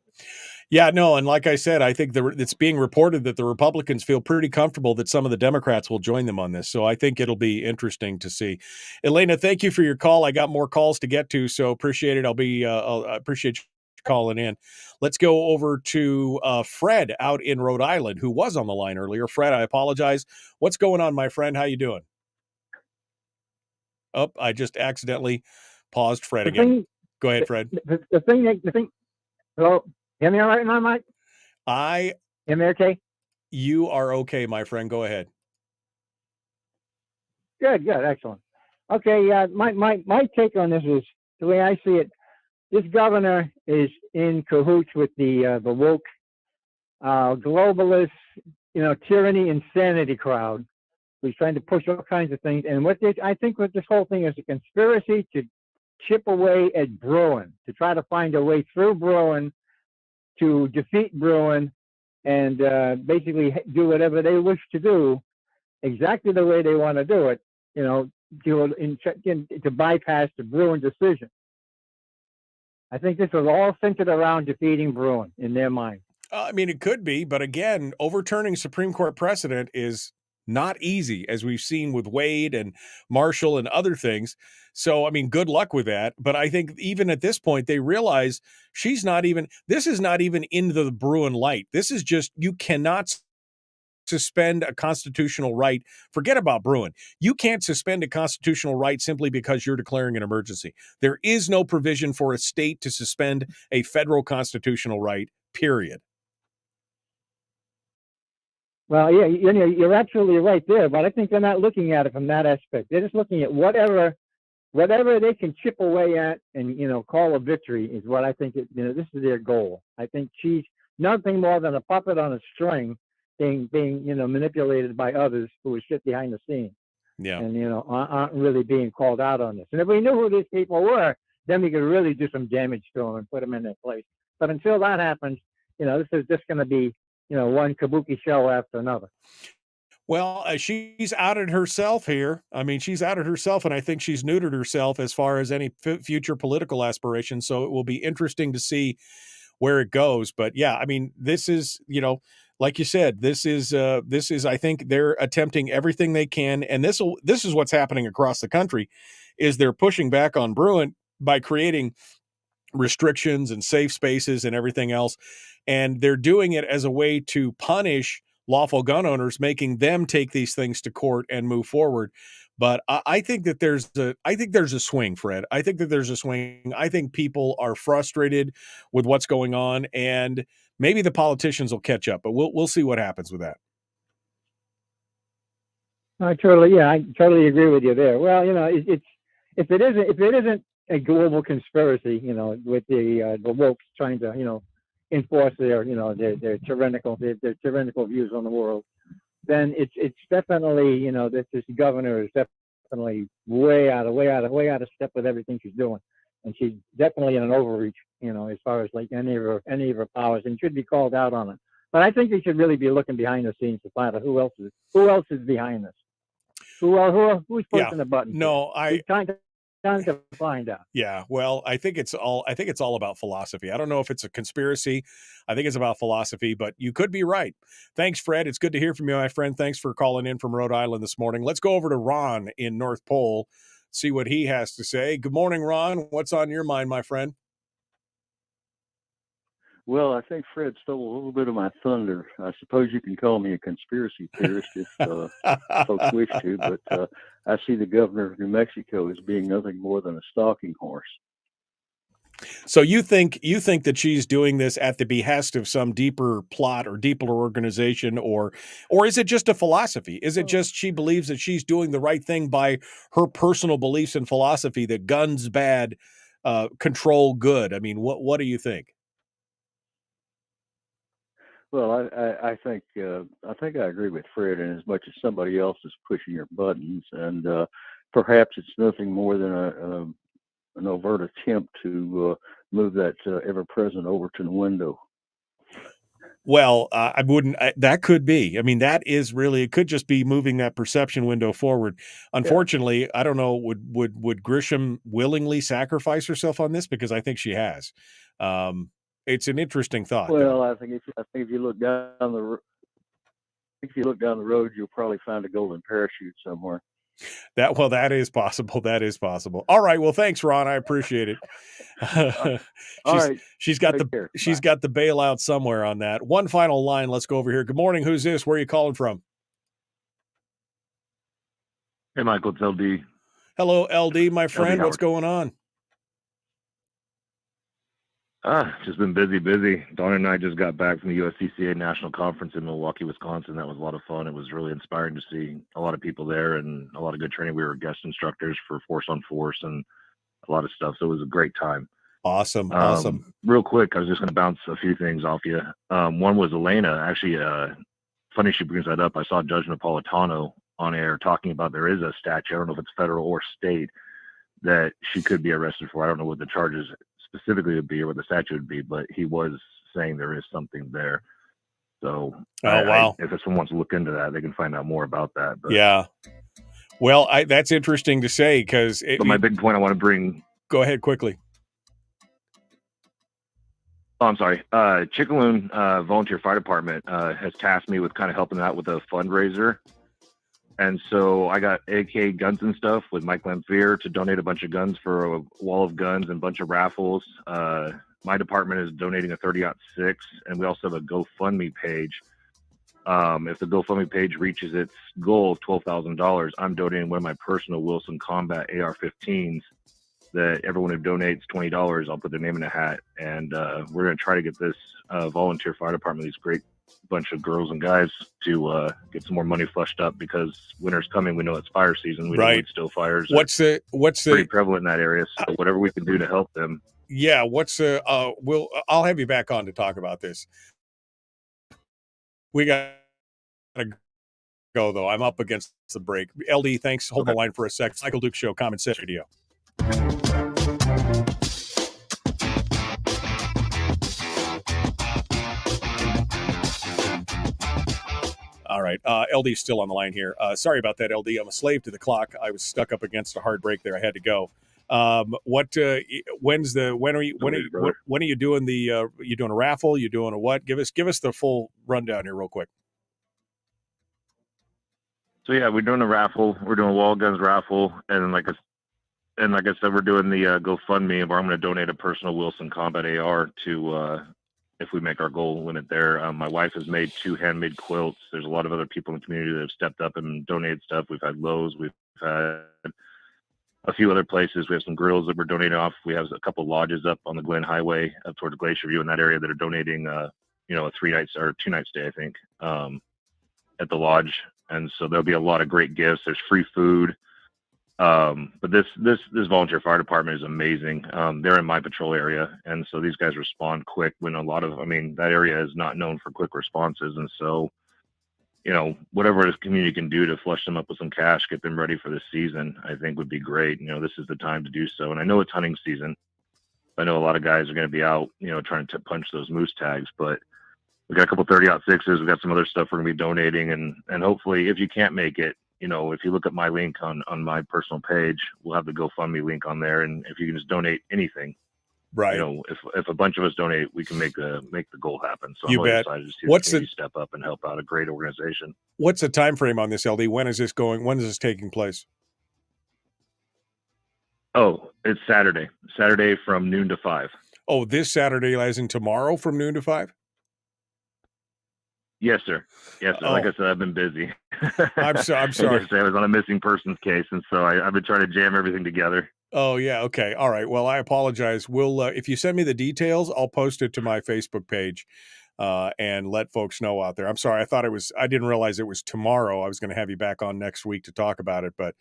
Yeah, no, and like I said, I think it's being reported that the Republicans feel pretty comfortable that some of the Democrats will join them on this. So I think it'll be interesting to see. Elena, thank you for your call. I got more calls to get to, so appreciate it. I appreciate you calling in. Let's go over to Fred out in Rhode Island, who was on the line earlier. Fred, I apologize. What's going on, my friend? How you doing? Oh, I just accidentally paused Fred again. Go ahead, Fred. The thing. Hello, hear me all right now, Mike? Hear me okay? You are okay, my friend. Go ahead. Good, excellent. Okay, my take on this is the way I see it. This governor is in cahoots with the woke, globalist, tyranny, insanity crowd. Who's trying to push all kinds of things, and I think what this whole thing is a conspiracy to chip away at Bruin, to try to find a way through Bruin to defeat Bruin and basically do whatever they wish to do, exactly the way they want to do it, to bypass the Bruin decision. I think this was all centered around defeating Bruin in their mind. I mean, it could be, but again, overturning Supreme Court precedent is not easy, as we've seen with Wade and Marshall and other things. So, I mean, good luck with that. But I think even at this point, they realize this is not even into the Bruin light. This is just, you cannot suspend a constitutional right. Forget about Bruin. You can't suspend a constitutional right simply because you're declaring an emergency. There is no provision for a state to suspend a federal constitutional right, period. Well, yeah, you're absolutely right there, but I think they're not looking at it from that aspect. They're just looking at whatever they can chip away at and, call a victory is what I think, this is their goal. I think she's nothing more than a puppet on a string being manipulated by others who are shit behind the scenes. Yeah. And, aren't really being called out on this. And if we knew who these people were, then we could really do some damage to them and put them in their place. But until that happens, this is just going to be, one kabuki show after another. Well, she's outed herself here. I mean, she's outed herself, and I think she's neutered herself as far as any future political aspirations. So it will be interesting to see where it goes. But yeah, I mean, this is, like you said, this is, I think they're attempting everything they can. And this is what's happening across the country, is they're pushing back on Bruin by creating restrictions and safe spaces and everything else. And they're doing it as a way to punish lawful gun owners, making them take these things to court and move forward. But I think that there's a swing, Fred. I think that there's a swing. I think people are frustrated with what's going on, and maybe the politicians will catch up, but we'll see what happens with that. I totally agree with you there. Well, if it isn't a global conspiracy, with the wokes trying to, enforce their tyrannical views on the world, then it's definitely, this governor is definitely way out of step with everything she's doing, and she's definitely in an overreach, as far as like any of her powers, and should be called out on it. But I think they should really be looking behind the scenes to find out who else is behind this, who's pushing the button. No, Time to find out. Yeah, well, I think it's all about philosophy. I don't know if it's a conspiracy. I think it's about philosophy, but you could be right. Thanks, Fred. It's good to hear from you, my friend. Thanks for calling in from Rhode Island this morning. Let's go over to Ron in North Pole, see what he has to say. Good morning, Ron. What's on your mind, my friend? Well, I think Fred stole a little bit of my thunder. I suppose you can call me a conspiracy theorist if folks wish to, but I see the governor of New Mexico as being nothing more than a stalking horse. So you think that she's doing this at the behest of some deeper plot or deeper organization, or is it just a philosophy? Is it just she believes that she's doing the right thing by her personal beliefs and philosophy that guns bad, control good? I mean, what do you think? Well, I think I agree with Fred, in as much as somebody else is pushing your buttons, and perhaps it's nothing more than an overt attempt to move that ever-present over to the window. Well, I wouldn't. That could be. I mean, that is really. It could just be moving that perception window forward. Unfortunately, I don't know. Would Grisham willingly sacrifice herself on this? Because I think she has. It's an interesting thought. Well, I think if you look down the road, you'll probably find a golden parachute somewhere. That is possible. That is possible. All right. Well, thanks, Ron. I appreciate it. She's got the bailout somewhere on that. One final line. Let's go over here. Good morning. Who's this? Where are you calling from? Hey, Michael. It's LD. Hello, LD, my friend. What's going on? Just been busy. Dawn and I just got back from the USCCA National Conference in Milwaukee, Wisconsin. That was a lot of fun. It was really inspiring to see a lot of people there and a lot of good training. We were guest instructors for Force on Force and a lot of stuff. So it was a great time. Awesome. Real quick, I was just going to bounce a few things off you. One was Elena. Actually, funny she brings that up. I saw Judge Napolitano on air talking about there is a statute. I don't know if it's federal or state, that she could be arrested for. I don't know what the charges specifically would be or what the statute would be, but he was saying there is something there. So wow. If someone wants to look into that, they can find out more about that. But, yeah. Well, that's interesting to say because but my big point I want to bring. Go ahead quickly. Oh, I'm sorry. Chickaloon Volunteer Fire Department has tasked me with kind of helping out with a fundraiser. And so I got AK Guns and Stuff with Mike Lamphere to donate a bunch of guns for a wall of guns and a bunch of raffles. My department is donating a 30-06, and we also have a GoFundMe page. If the GoFundMe page reaches its goal of $12,000, I'm donating one of my personal Wilson Combat AR-15s that everyone who donates $20, I'll put their name in a hat. And we're going to try to get this volunteer fire department, these great bunch of girls and guys, to get some more money flushed up because winter's coming. We know it's fire season. We know weed still fires. What's pretty prevalent in that area. So whatever we can do to help them. Yeah. I'll have you back on to talk about this. We got to go though. I'm up against the break. LD, thanks. Hold the line for a sec. Michael Duke Show, Common Sense Radio. All right. LD's still on the line here. Sorry about that, LD. I'm a slave to the clock. I was stuck up against a hard break there. I had to go. When are you doing you doing a raffle? You doing a what? Give us the full rundown here real quick. So yeah, we're doing a raffle. We're doing a wall guns raffle, and like I said, we're doing the GoFundMe, where I'm going to donate a personal Wilson Combat AR to if we make our goal limit there. My wife has made 2 handmade quilts. There's a lot of other people in the community that have stepped up and donated stuff. We've had Lowe's. We've had a few other places. We have some grills that we're donating off. We have a couple lodges up on the Glen Highway up towards Glacier View in that area that are donating, a 3-night or 2-night stay, I think, at the lodge. And so there'll be a lot of great gifts. There's free food. But this volunteer fire department is amazing. They're in my patrol area. And so these guys respond quick when that area is not known for quick responses. And so, whatever this community can do to flush them up with some cash, get them ready for the season, I think would be great. This is the time to do so. And I know it's hunting season. I know a lot of guys are going to be out, trying to punch those moose tags, but we got a couple 30-06s. We got some other stuff we're going to be donating. And hopefully if you can't make it, if you look at my link on my personal page, we'll have the GoFundMe link on there. And if you can just donate anything, right? If a bunch of us donate, we can make the goal happen. So you I'm bet. excited to see step up and help out a great organization. What's the time frame on this, LD? When is this going? When is this taking place? Oh, it's Saturday from noon to 5. Oh, this Saturday, as in tomorrow from noon to 5? Yes, sir. Oh. Like I said, I've been busy. I'm sorry. I was on a missing persons case, and so I've been trying to jam everything together. Oh, yeah. Okay. All right. Well, I apologize. We'll if you send me the details, I'll post it to my Facebook page and let folks know out there. I'm sorry. I didn't realize it was tomorrow. I was going to have you back on next week to talk about it, but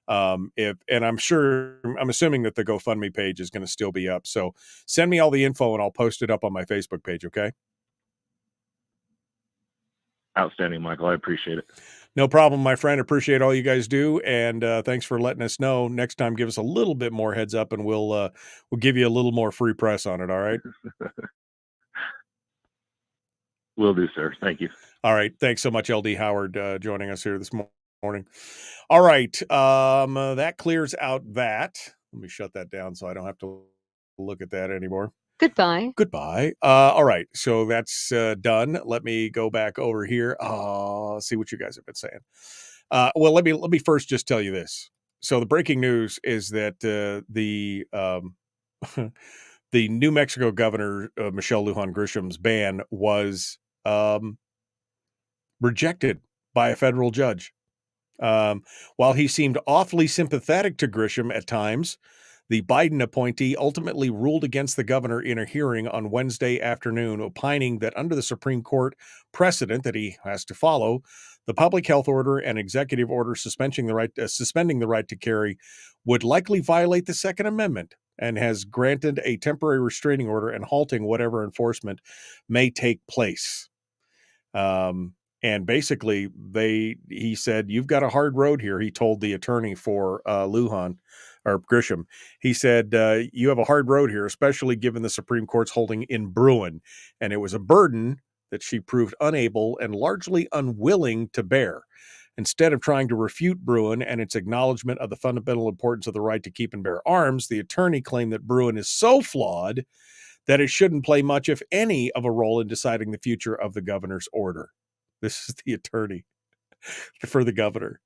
I'm assuming that the GoFundMe page is going to still be up. So send me all the info and I'll post it up on my Facebook page. Okay. Outstanding, Michael. I appreciate it. No problem, my friend. Appreciate all you guys do, and thanks for letting us know. Next time, give us a little bit more heads up, and we'll give you a little more free press on it. All right? Will do, sir. Thank you. All right. Thanks so much, LD Howard, joining us here this morning. All right. That clears out that. Let me shut that down so I don't have to look at that anymore. Goodbye. All right. So that's done. Let me go back over here. See what you guys have been saying. Well, let me first just tell you this. So the breaking news is that the New Mexico Governor Michelle Lujan Grisham's ban was rejected by a federal judge. While he seemed awfully sympathetic to Grisham at times, the Biden appointee ultimately ruled against the governor in a hearing on Wednesday afternoon, opining that under the Supreme Court precedent that he has to follow, the public health order and executive order suspending the right to carry would likely violate the Second Amendment, and has granted a temporary restraining order and halting whatever enforcement may take place. And basically, he said, "You've got a hard road here," he told the attorney for Lujan, or Grisham. He said, you have a hard road here, especially given the Supreme Court's holding in Bruin. And it was a burden that she proved unable and largely unwilling to bear. Instead of trying to refute Bruin and its acknowledgement of the fundamental importance of the right to keep and bear arms, the attorney claimed that Bruin is so flawed that it shouldn't play much, if any, of a role in deciding the future of the governor's order. This is the attorney for the governor.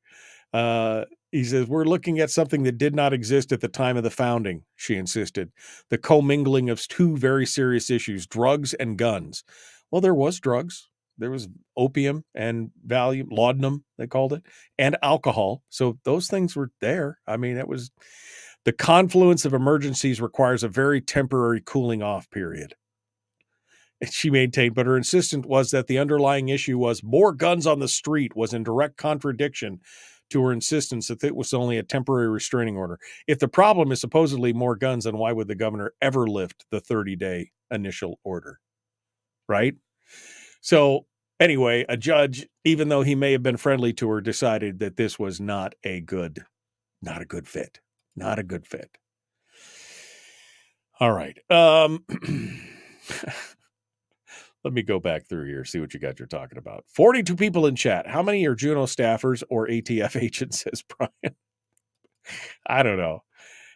He says, we're looking at something that did not exist at the time of the founding, she insisted. The commingling of two very serious issues, drugs and guns. Well, there was drugs. There was opium and laudanum, they called it, and alcohol. So those things were there. I mean, it was the confluence of emergencies requires a very temporary cooling off period. And she maintained, but her insistence was that the underlying issue was more guns on the street was in direct contradiction to her insistence that it was only a temporary restraining order. If the problem is supposedly more guns, then why would the governor ever lift the 30-day initial order? Right? So anyway, a judge, even though he may have been friendly to her, decided that this was not a good fit. Not a good fit. All right. Let me go back through here, see what you guys are talking about. 42 people in chat. How many are Juno staffers or ATF agents, says Brian? I don't know.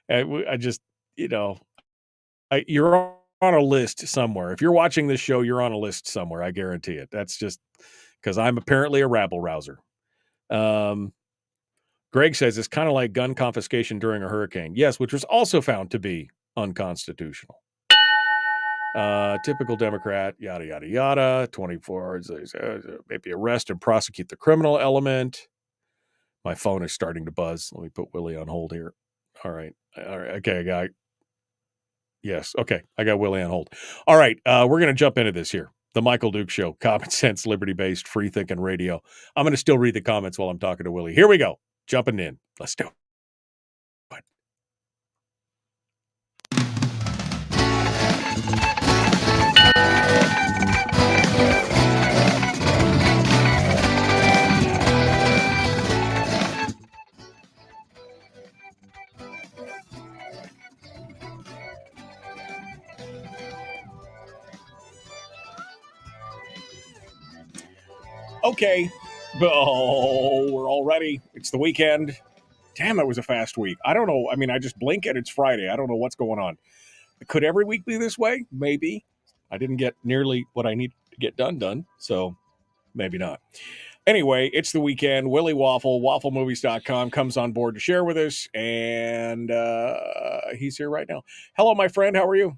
I just, you're on a list somewhere. If you're watching this show, you're on a list somewhere. I guarantee it. That's just because I'm apparently a rabble rouser. Greg says it's kind of like gun confiscation during a hurricane. Yes, which was also found to be unconstitutional. Typical Democrat, yada, yada, yada. 24, maybe arrest and prosecute the criminal element. My phone is starting to buzz. Let me put Willie on hold here. All right. Okay, yes. Okay. I got Willie on hold. All right. We're going to jump into this here. The Michael Duke Show, common sense, liberty-based, free-thinking radio. I'm going to still read the comments while I'm talking to Willie. Here we go. Jumping in. Let's do it. Okay. Oh, we're all ready. It's the weekend. Damn, that was a fast week. I don't know. I mean, I just blink and it's Friday. I don't know what's going on. Could every week be this way? Maybe. I didn't get nearly what I need to get done. So maybe not. Anyway, it's the weekend. Willie Waffle, wafflemovies.com, comes on board to share with us. And he's here right now. Hello, my friend. How are you?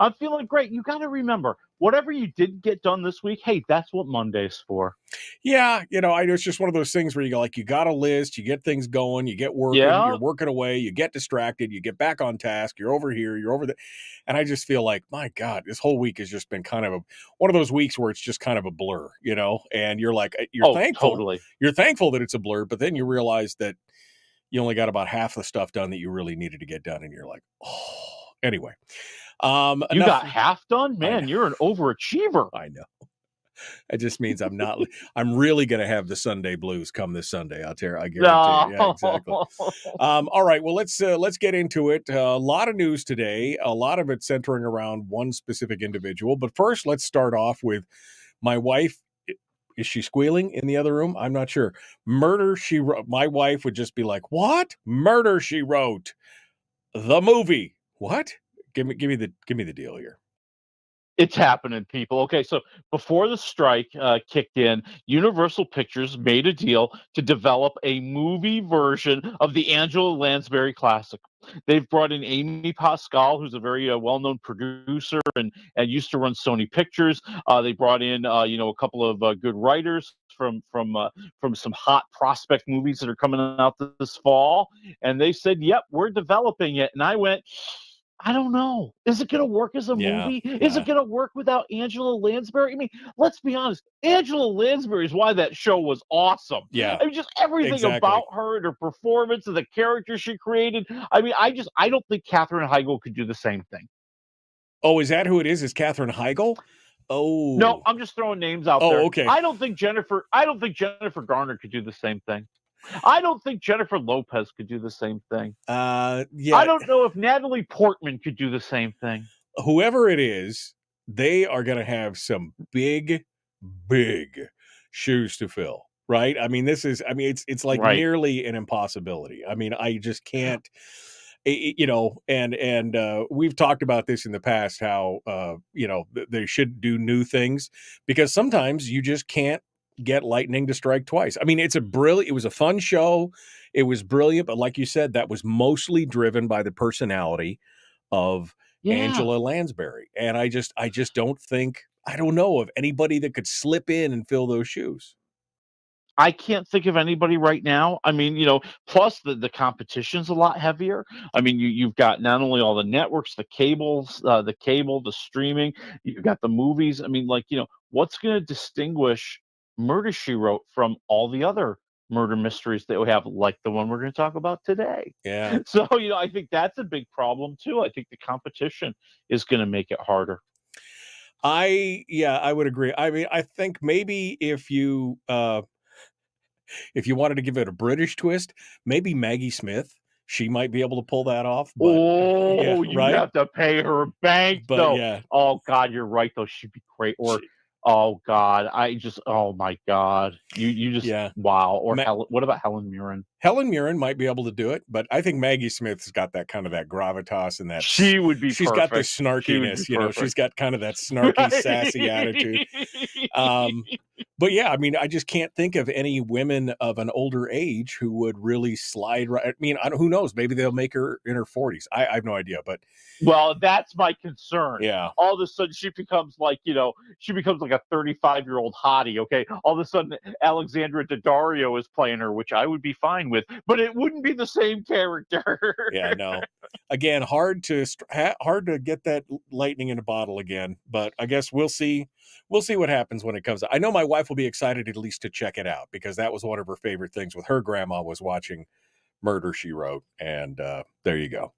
I'm feeling great. You got to remember, whatever you did get done this week, hey, that's what Monday's for. Yeah, it's just one of those things where you go, like, you got a list, you get things going, you get working, you're working away, you get distracted, you get back on task, you're over here, you're over there. And I just feel like, my God, this whole week has just been kind of one of those weeks where it's just kind of a blur, and you're like, you're thankful. Totally. You're thankful that it's a blur, but then you realize that you only got about half the stuff done that you really needed to get done. And you're like, oh, anyway. You got half done? Man, you're an overachiever. I know. It just means I'm really going to have the Sunday blues come this Sunday. I guarantee you. Yeah, exactly. All right. Well, let's get into it. A lot of news today, a lot of it centering around one specific individual. But first, let's start off with my wife. Is she squealing in the other room? I'm not sure. Murder, She Wrote. My wife would just be like, what? Murder, She Wrote. The movie. What? Give me the deal here. It's happening, people. Okay, so before the strike kicked in, Universal Pictures made a deal to develop a movie version of the Angela Lansbury classic. They've brought in Amy Pascal, who's a very well-known producer and used to run Sony Pictures. They brought in a couple of good writers from some hot prospect movies that are coming out this fall, and they said, "Yep, we're developing it." And I went, I don't know. Is it going to work as a movie? Is it going to work without Angela Lansbury? I mean, let's be honest. Angela Lansbury is why that show was awesome. Yeah. I mean, just everything about her and her performance and the character she created. I mean, I don't think Katherine Heigl could do the same thing. Oh, is that who it is? Is Katherine Heigl? Oh. No, I'm just throwing names out there. Okay. I don't think Jennifer Garner could do the same thing. I don't think Jennifer Lopez could do the same thing. Yeah. I don't know if Natalie Portman could do the same thing. Whoever it is, they are going to have some big shoes to fill, right? I mean, it's like Right. nearly an impossibility. I mean, I just can't, and we've talked about this in the past, how, they should do new things because sometimes you just can't get lightning to strike twice. I mean, it was a fun show. It was brilliant. But like you said, that was mostly driven by the personality of Angela Lansbury. And I just don't think, I don't know of anybody that could slip in and fill those shoes. I can't think of anybody right now. I mean, plus the competition's a lot heavier. I mean, you've got not only all the networks, the cables, the streaming, you've got the movies. I mean, what's going to distinguish Murder, She Wrote from all the other murder mysteries that we have, like the one we're going to talk about today? Yeah. So, I think that's a big problem too. I think the competition is going to make it harder. I would agree. I mean, I think maybe if you wanted to give it a British twist, maybe Maggie Smith, she might be able to pull that off. But, you have to pay her bank, but though. yeah. Oh God, you're right though. She'd be great. Or oh God, oh my God, you just wow. Or what about Helen Mirren? Helen Mirren might be able to do it, but I think Maggie Smith's got that kind of that gravitas and that she would be. She's got the snarkiness, she's got kind of that snarky, sassy attitude. But yeah, I mean, I just can't think of any women of an older age who would really slide right. I mean, who knows? Maybe they'll make her in her 40s. I have no idea, but well, that's my concern. Yeah. All of a sudden, she becomes like a 35-year-old hottie. Okay. All of a sudden, Alexandra Daddario is playing her, which I would be fine with, but it wouldn't be the same character. Yeah, no. Again, hard to get that lightning in a bottle again, but I guess we'll see. We'll see what happens when it comes out. I know my wife will be excited at least to check it out because that was one of her favorite things with her grandma was watching Murder, She Wrote. And there you go.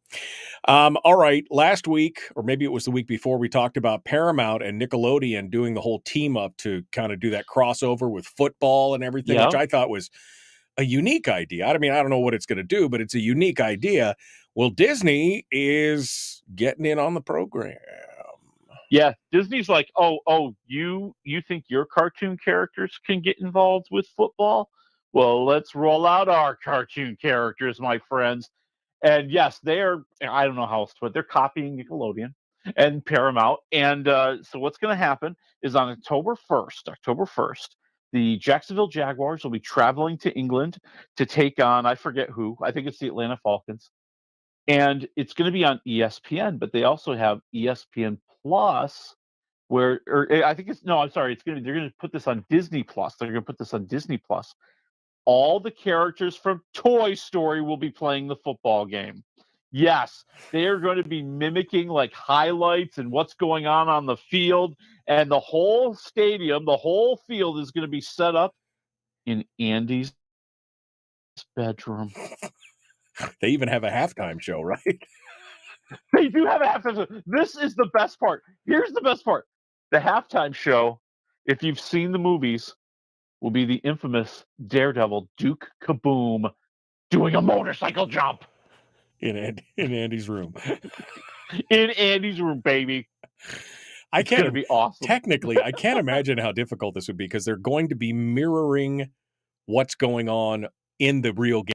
All right. Last week, or maybe it was the week before, we talked about Paramount and Nickelodeon doing the whole team up to kind of do that crossover with football and everything, which I thought was a unique idea. I mean, I don't know what it's going to do, but it's a unique idea. Well, Disney is getting in on the program. Yeah, Disney's like, you think your cartoon characters can get involved with football? Well, let's roll out our cartoon characters, my friends. And yes, they're, I don't know how else to put it, they're copying Nickelodeon and Paramount. And so what's going to happen is on October 1st, the Jacksonville Jaguars will be traveling to England to take on, I forget who, I think it's the Atlanta Falcons. And it's going to be on ESPN, but they also have ESPN Plus, they're going to put this on Disney Plus. They're going to put this on Disney Plus. All the characters from Toy Story will be playing the football game. Yes, they are going to be mimicking like highlights and what's going on the field, and the whole stadium, the whole field is going to be set up in Andy's bedroom. They even have a halftime show, right? They do have a halftime show. This is the best part. Here's the best part. The halftime show, if you've seen the movies, will be the infamous Daredevil Duke Kaboom doing a motorcycle jump. In Andy's room. In Andy's room, baby. It's going to be awesome. Technically, I can't imagine how difficult this would be because they're going to be mirroring what's going on in the real game.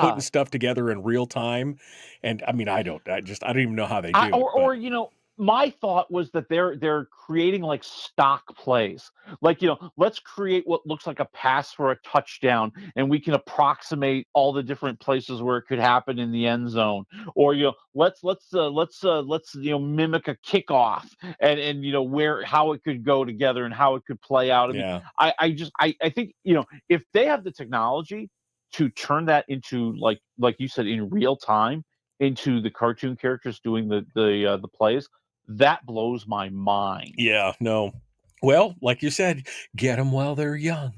Putting stuff together in real time. And I mean, I don't even know how they do. My thought was that they're creating like stock plays. Like, let's create what looks like a pass for a touchdown, and we can approximate all the different places where it could happen in the end zone. Or, let's mimic a kickoff and how it could go together and how it could play out. I think, if they have the technology to turn that into like you said, in real time, into the cartoon characters doing the plays, that blows my mind. Yeah, no. Well, like you said, get them while they're young.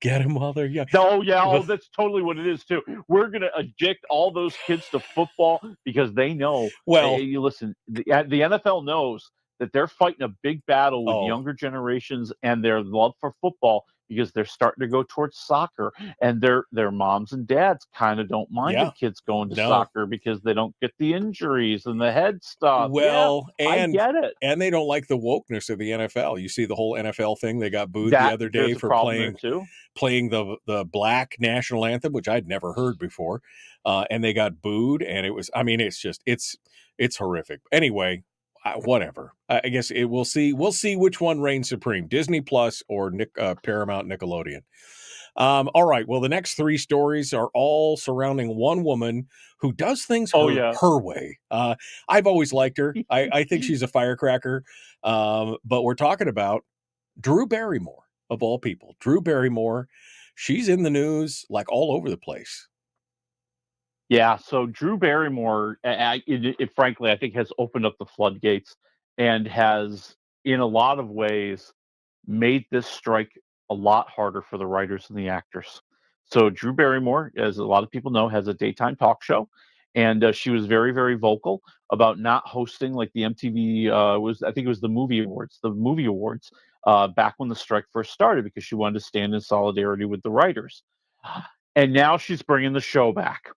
Get them while they're young. Oh, yeah. That's totally what it is, too. We're going to addict all those kids to football because they know. Well, hey, listen, the NFL knows that they're fighting a big battle with younger generations and their love for football because they're starting to go towards soccer, and their moms and dads kind of don't mind the kids going to soccer because they don't get the injuries and the head stuff. Well, I get it. And they don't like the wokeness of the NFL. You see the whole NFL thing. They got booed the other day There's a for problem there too. playing the black national anthem, which I'd never heard before. And they got booed, and it was, I mean, it's horrific. Anyway, whatever. I guess we'll see which one reigns supreme, Disney Plus or Paramount Nickelodeon. All right. Well, the next three stories are all surrounding one woman who does things her way. I've always liked her. I think she's a firecracker. But we're talking about Drew Barrymore, of all people. Drew Barrymore, she's in the news like all over the place. Yeah, so Drew Barrymore, frankly, I think has opened up the floodgates and has, in a lot of ways, made this strike a lot harder for the writers and the actors. So Drew Barrymore, as a lot of people know, has a daytime talk show, and she was very, very vocal about not hosting like the MTV I think it was the movie awards, back when the strike first started, because she wanted to stand in solidarity with the writers. And now she's bringing the show back.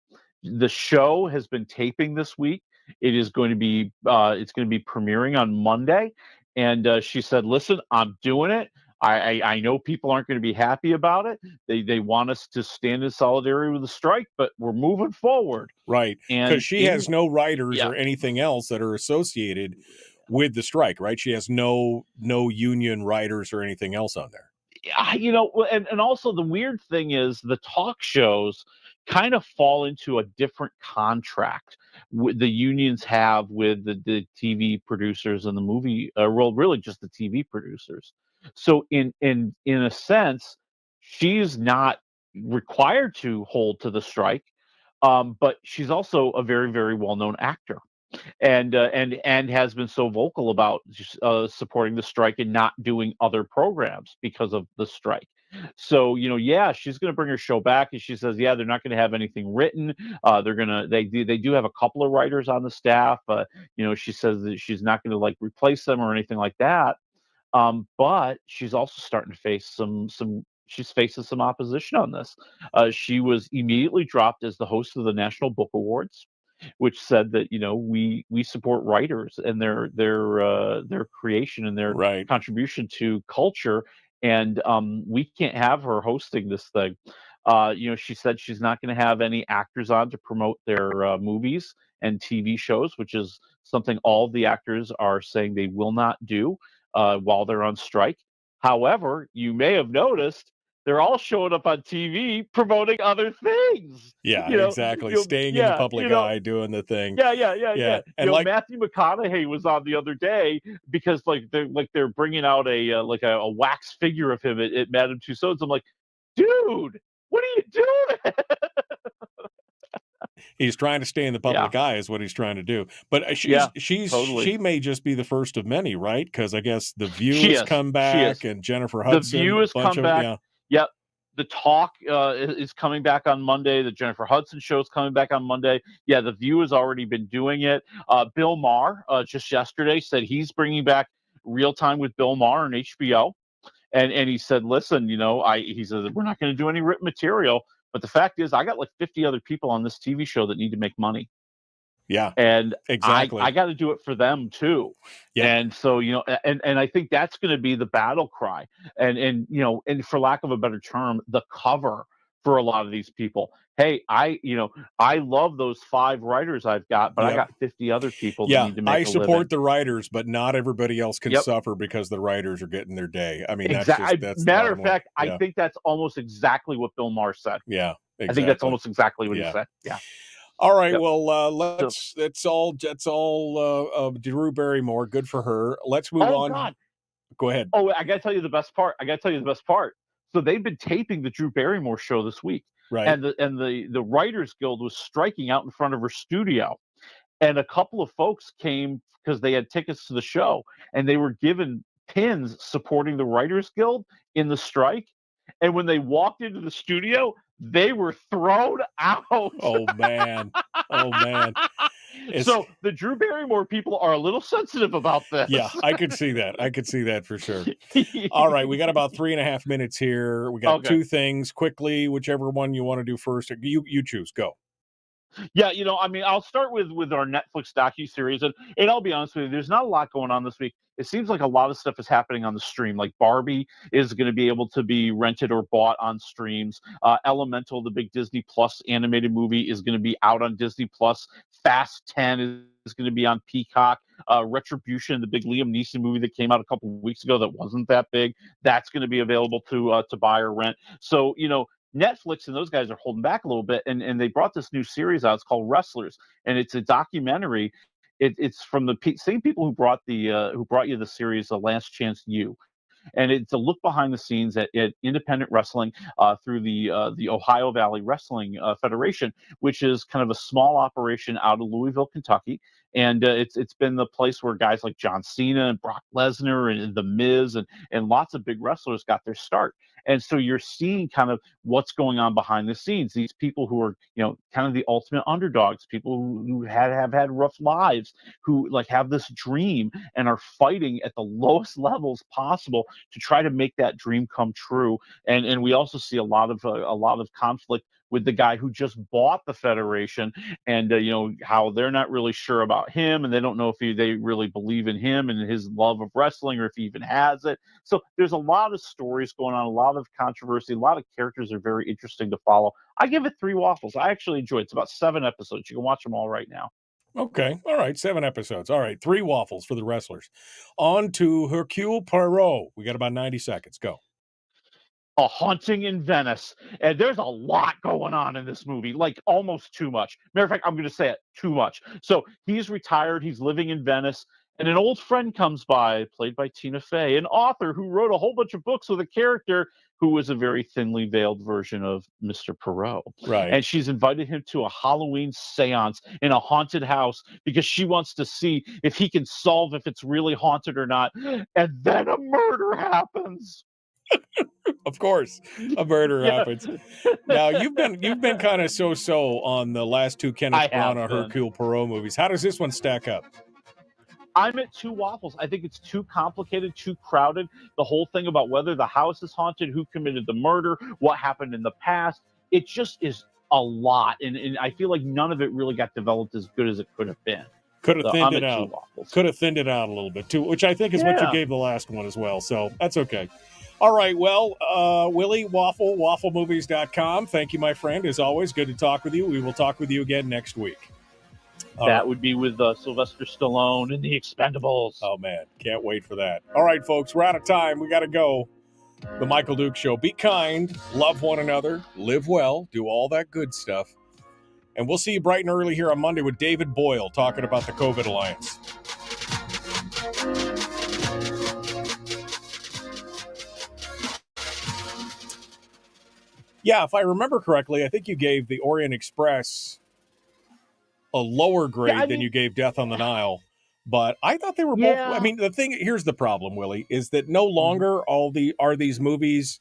The show has been taping this week. It is going to be premiering on Monday, and she said, "Listen, I'm doing it. I know people aren't going to be happy about it. They want us to stand in solidarity with the strike, but we're moving forward." Right, because she has no writers or anything else that are associated with the strike, right? She has no union writers or anything else on there. And also the weird thing is the talk shows kind of fall into a different contract the unions have with the TV producers and the movie world, really just the TV producers. So in a sense, she's not required to hold to the strike, but she's also a very, very well-known actor. And has been so vocal about supporting the strike and not doing other programs because of the strike. So she's going to bring her show back, and she says, they're not going to have anything written. They do have a couple of writers on the staff. She says that she's not going to like replace them or anything like that. But she's also starting to face she's facing some opposition on this. She was immediately dropped as the host of the National Book Awards, which said that we support writers and their creation and their contribution to culture, and we can't have her hosting this thing. She said she's not going to have any actors on to promote their movies and TV shows, which is something all the actors are saying they will not do while they're on strike. However, you may have noticed they're all showing up on TV promoting other things. Yeah, exactly. Staying in the public eye, doing the thing. Yeah. And Matthew McConaughey was on the other day because they're bringing out a wax figure of him at Madame Tussauds. I'm like, dude, what are you doing? He's trying to stay in the public eye is what he's trying to do. But she may just be the first of many, right? Because I guess The View has come back, and Jennifer Hudson. The View has come back. Yep. The Talk is coming back on Monday. The Jennifer Hudson show is coming back on Monday. Yeah, The View has already been doing it. Bill Maher just yesterday said he's bringing back Real Time with Bill Maher on HBO. And he said, listen, he says, we're not going to do any written material. But the fact is, I got like 50 other people on this TV show that need to make money. Yeah, and exactly. I got to do it for them too. Yeah. And so and I think that's going to be the battle cry, and for lack of a better term, the cover for a lot of these people. Hey, I love those 5 writers I've got, but I got 50 other people that need to make a living. I support the writers, but not everybody else can suffer because the writers are getting their day. I mean, that's matter of fact, I think that's almost exactly what Bill Maher said. Yeah, exactly. I think that's almost exactly what he said. Yeah. All right. Well, that's all Drew Barrymore. Good for her. Let's move on. God. Go ahead. Oh, I got to tell you the best part. So they've been taping the Drew Barrymore show this week. Right. And the Writers Guild was striking out in front of her studio. And a couple of folks came because they had tickets to the show, and they were given pins supporting the Writers Guild in the strike. And when they walked into the studio, they were thrown out. Oh man. So the Drew Barrymore people are a little sensitive about this. Yeah, I could see that. I could see that for sure. All right, we got about 3.5 minutes here. We got two things quickly. Whichever one you want to do first, you choose. Go. Yeah, I mean, I'll start with our Netflix docuseries, and I'll be honest with you, there's not a lot going on this week. It seems like a lot of stuff is happening on the stream. Like Barbie is going to be able to be rented or bought on streams. Elemental, the big Disney Plus animated movie, is going to be out on Disney Plus. Fast 10 is going to be on Peacock. Retribution, the big Liam Neeson movie that came out a couple of weeks ago that wasn't that big, that's going to be available to buy or rent. So, Netflix and those guys are holding back a little bit, and they brought this new series out. It's called Wrestlers, and it's a documentary. It's from the same people who brought you the series The Last Chance U. And it's a look behind the scenes at independent wrestling through the Ohio Valley Wrestling Federation, which is kind of a small operation out of Louisville, Kentucky. And it's been the place where guys like John Cena and Brock Lesnar and The Miz and lots of big wrestlers got their start. And so you're seeing kind of what's going on behind the scenes. These people who are, kind of the ultimate underdogs, people who have had rough lives, who like have this dream and are fighting at the lowest levels possible to try to make that dream come true. And we also see a lot of conflict with the guy who just bought the federation, and how they're not really sure about him, and they don't know if they really believe in him and his love of wrestling, or if he even has it. So there's a lot of stories going on, a lot of controversy, a lot of characters are very interesting to follow. I give it 3 waffles. I actually enjoy it. It's about 7 episodes. You can watch them all right now. Okay. All right. 7 episodes. All right. 3 waffles for the wrestlers. On to Hercule Poirot. We got about 90 seconds. Go. A Haunting in Venice. And there's a lot going on in this movie, like almost too much. Matter of fact, I'm going to say it, too much. So he's retired. He's living in Venice. And an old friend comes by, played by Tina Fey, an author who wrote a whole bunch of books with a character who was a very thinly veiled version of Mr. Poirot. Right. And she's invited him to a Halloween seance in a haunted house because she wants to see if he can solve if it's really haunted or not. And then a murder happens. Of course, a murder happens. Now you've been kind of so on the last 2 Kenneth Branagh Hercule Poirot movies. How does this one stack up? I'm at 2 waffles. I think it's too complicated, too crowded. The whole thing about whether the house is haunted, who committed the murder, what happened in the past. It just is a lot, and I feel like none of it really got developed as good as it could have been. Could have thinned it out. Could have thinned it out a little bit too, which I think is what you gave the last one as well. So that's okay. All right, well, Willie Waffle, wafflemovies.com. Thank you, my friend. As always, good to talk with you. We will talk with you again next week. That would be with Sylvester Stallone and the Expendables. Oh, man. Can't wait for that. All right, folks, we're out of time. We got to go. The Michael Duke Show. Be kind. Love one another. Live well. Do all that good stuff. And we'll see you bright and early here on Monday with David Boyle talking about the COVID Alliance. Yeah, if I remember correctly, I think you gave the Orient Express a lower grade than you gave Death on the Nile. But I thought they were both. I mean, here's the problem, Willie, is that no longer are these movies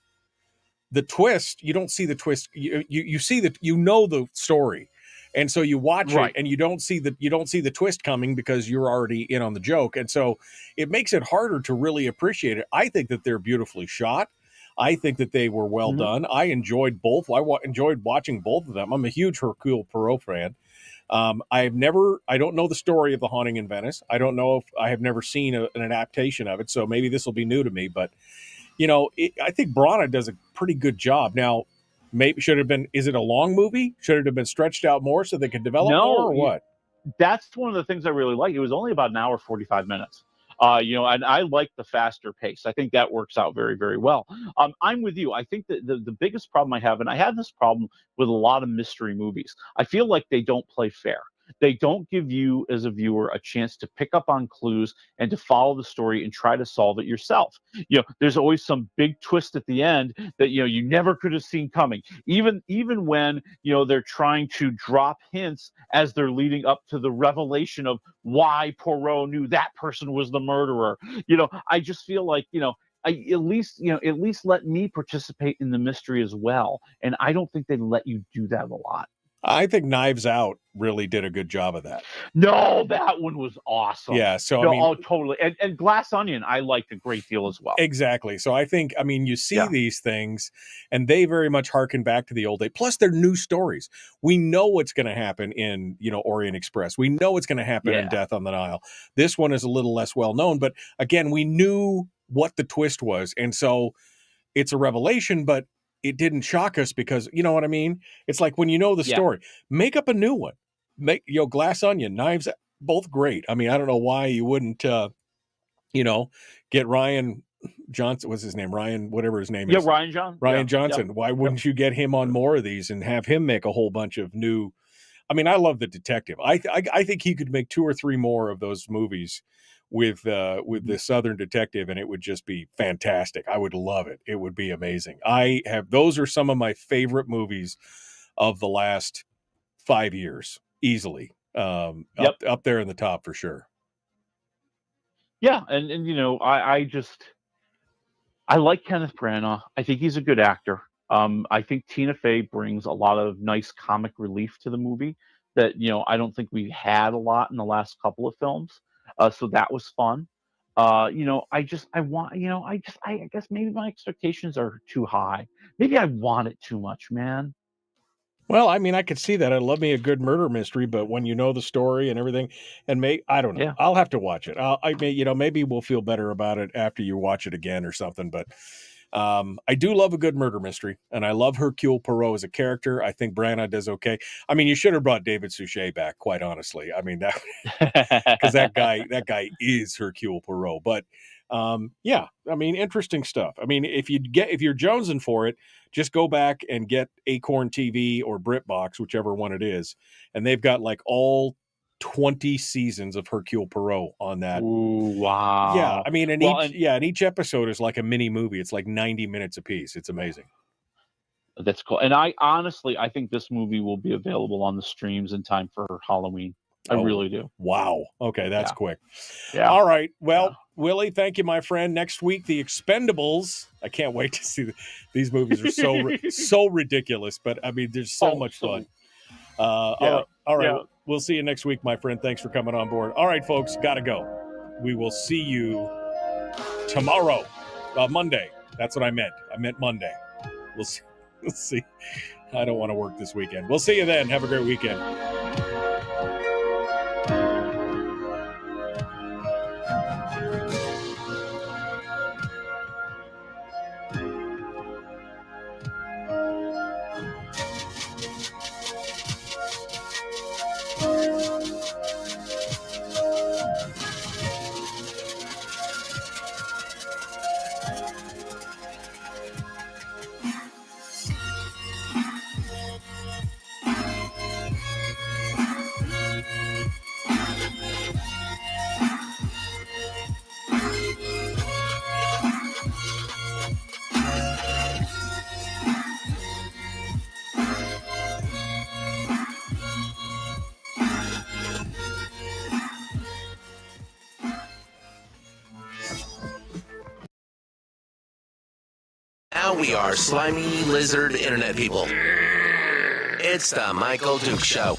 the twist. You don't see the twist. You see that the story, and so you watch it, and you don't see the twist coming because you're already in on the joke, and so it makes it harder to really appreciate it. I think that they're beautifully shot. I think that they were well done. I enjoyed both. I enjoyed watching both of them. I'm a huge Hercule Poirot fan. I don't know the story of The Haunting in Venice. I don't know if I have never seen an adaptation of it, so maybe this will be new to me. But, I think Branagh does a pretty good job. Now, maybe is it a long movie? Should it have been stretched out more so they could develop more or what? That's one of the things I really like. It was only about an hour, 45 minutes. And I like the faster pace. I think that works out very, very well. I'm with you. I think that the biggest problem I have, and I have this problem with a lot of mystery movies, I feel like they don't play fair. They don't give you, as a viewer, a chance to pick up on clues and to follow the story and try to solve it yourself. There's always some big twist at the end that, you never could have seen coming. Even when, they're trying to drop hints as they're leading up to the revelation of why Poirot knew that person was the murderer. I just feel like, at least let me participate in the mystery as well. And I don't think they let you do that a lot. I think Knives Out really did a good job of that. No, that one was awesome. Yeah, so no, I mean, totally. And Glass Onion, I liked a great deal as well. Exactly. So I think, I mean, you see these things, and they very much harken back to the old day. Plus, they're new stories. We know what's going to happen in, Orient Express. We know what's going to happen in Death on the Nile. This one is a little less well known, but again, we knew what the twist was, and so it's a revelation, but it didn't shock us because, you know what I mean? It's like when you know the story, make up a new one. Make, Glass Onion, Knives, both great. I mean, I don't know why you wouldn't, get Ryan Johnson, what's his name? Ryan, whatever his name is. Ryan Johnson. Why wouldn't you get him on more of these and have him make a whole bunch of new? I mean, I love the detective. I think he could make 2 or 3 more of those movies with the Southern Detective, and it would just be fantastic. I would love it. It would be amazing. Those are some of my favorite movies of the last 5 years, easily. Up there in the top for sure. Yeah, and I like Kenneth Branagh. I think he's a good actor. I think Tina Fey brings a lot of nice comic relief to the movie that I don't think we had a lot in the last couple of films. So that was fun. I guess maybe my expectations are too high. Maybe I want it too much, man. Well, I mean, I could see that. I love me a good murder mystery, but when you know the story and everything, and I don't know. Yeah. I'll have to watch it. Maybe we'll feel better about it after you watch it again or something. But I do love a good murder mystery, and I love Hercule Poirot as a character. I think Branagh does okay. I mean, you should have brought David Suchet back, quite honestly. I mean, that because that guy is Hercule Poirot. But I mean, interesting stuff. I mean, if you're jonesing for it, just go back and get Acorn TV or BritBox, whichever one it is, and they've got like all 20 seasons of Hercule Poirot on that. Ooh, wow. Yeah, I mean, and each episode is like a mini movie. It's like 90 minutes apiece. It's amazing. That's cool. And I think this movie will be available on the streams in time for Halloween. I really do. Wow. Okay, that's quick. Yeah. All right. Well, Willie, thank you, my friend. Next week, The Expendables. I can't wait to see these movies. Are so ridiculous, but I mean, there's so much fun. All right. Yeah. We'll see you next week, my friend. Thanks for coming on board. All right, folks, gotta go. We will see you tomorrow, Monday. That's what I meant. I meant Monday. We'll see. I don't want to work this weekend. We'll see you then. Have a great weekend. Now we are slimy lizard internet people. It's the Michael Duke Show.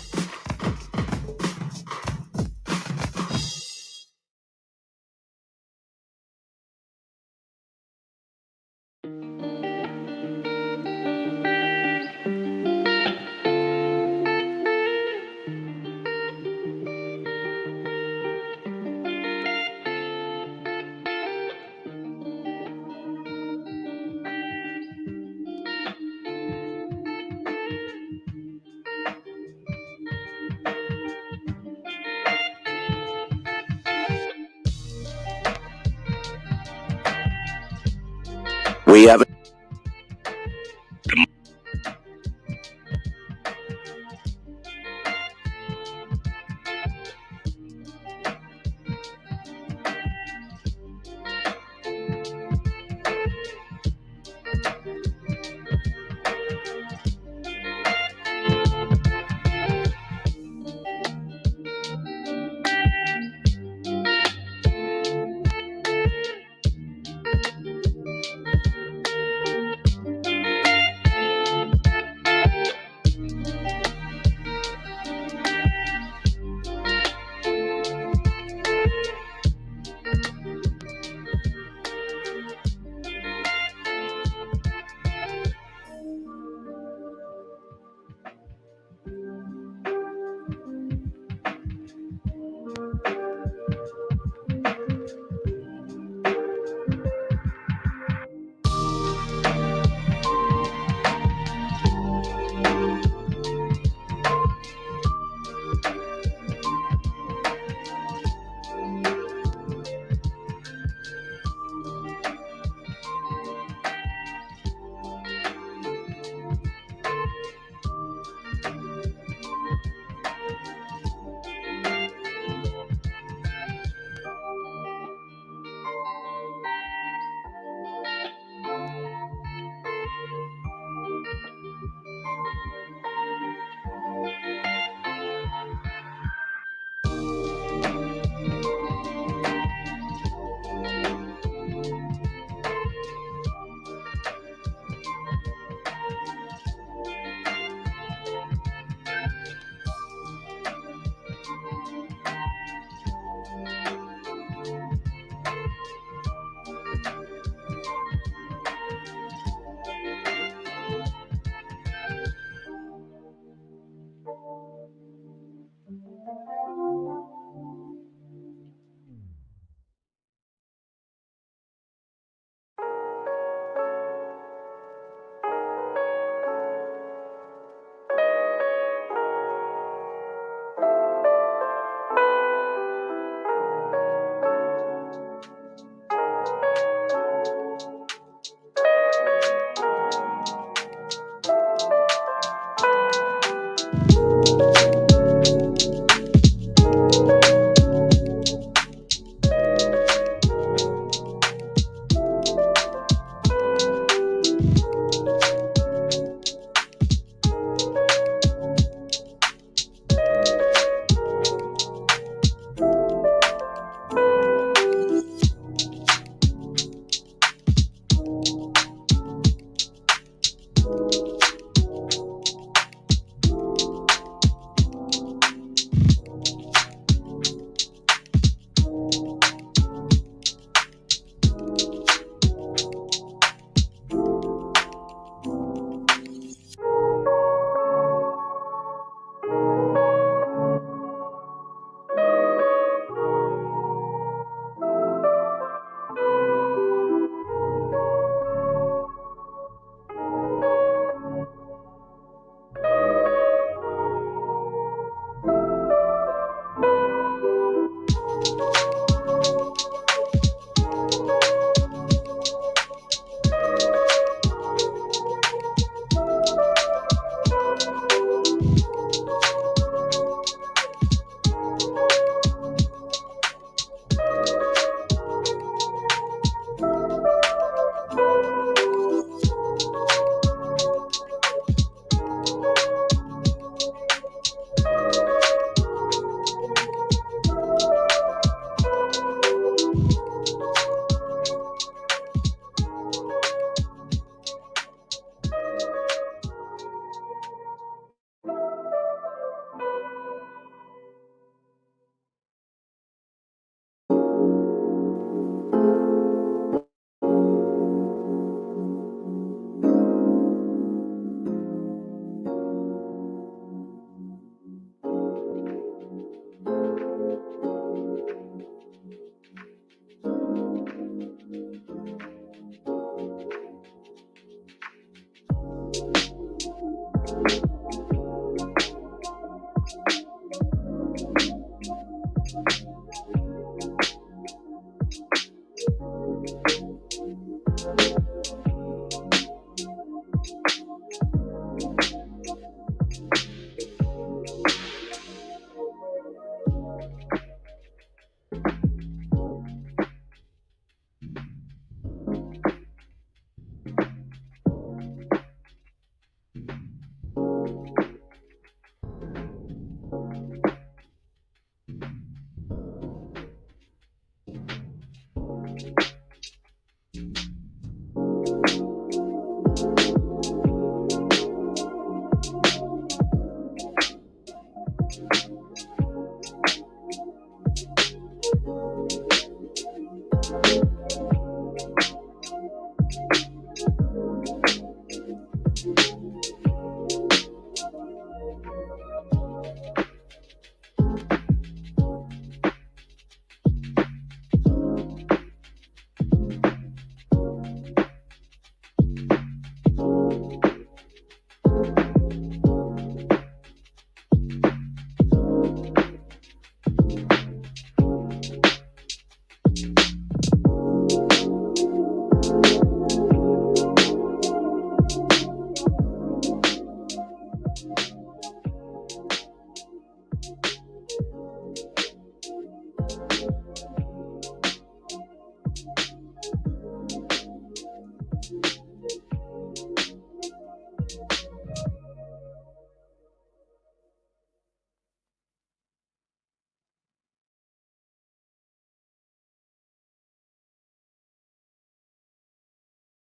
We have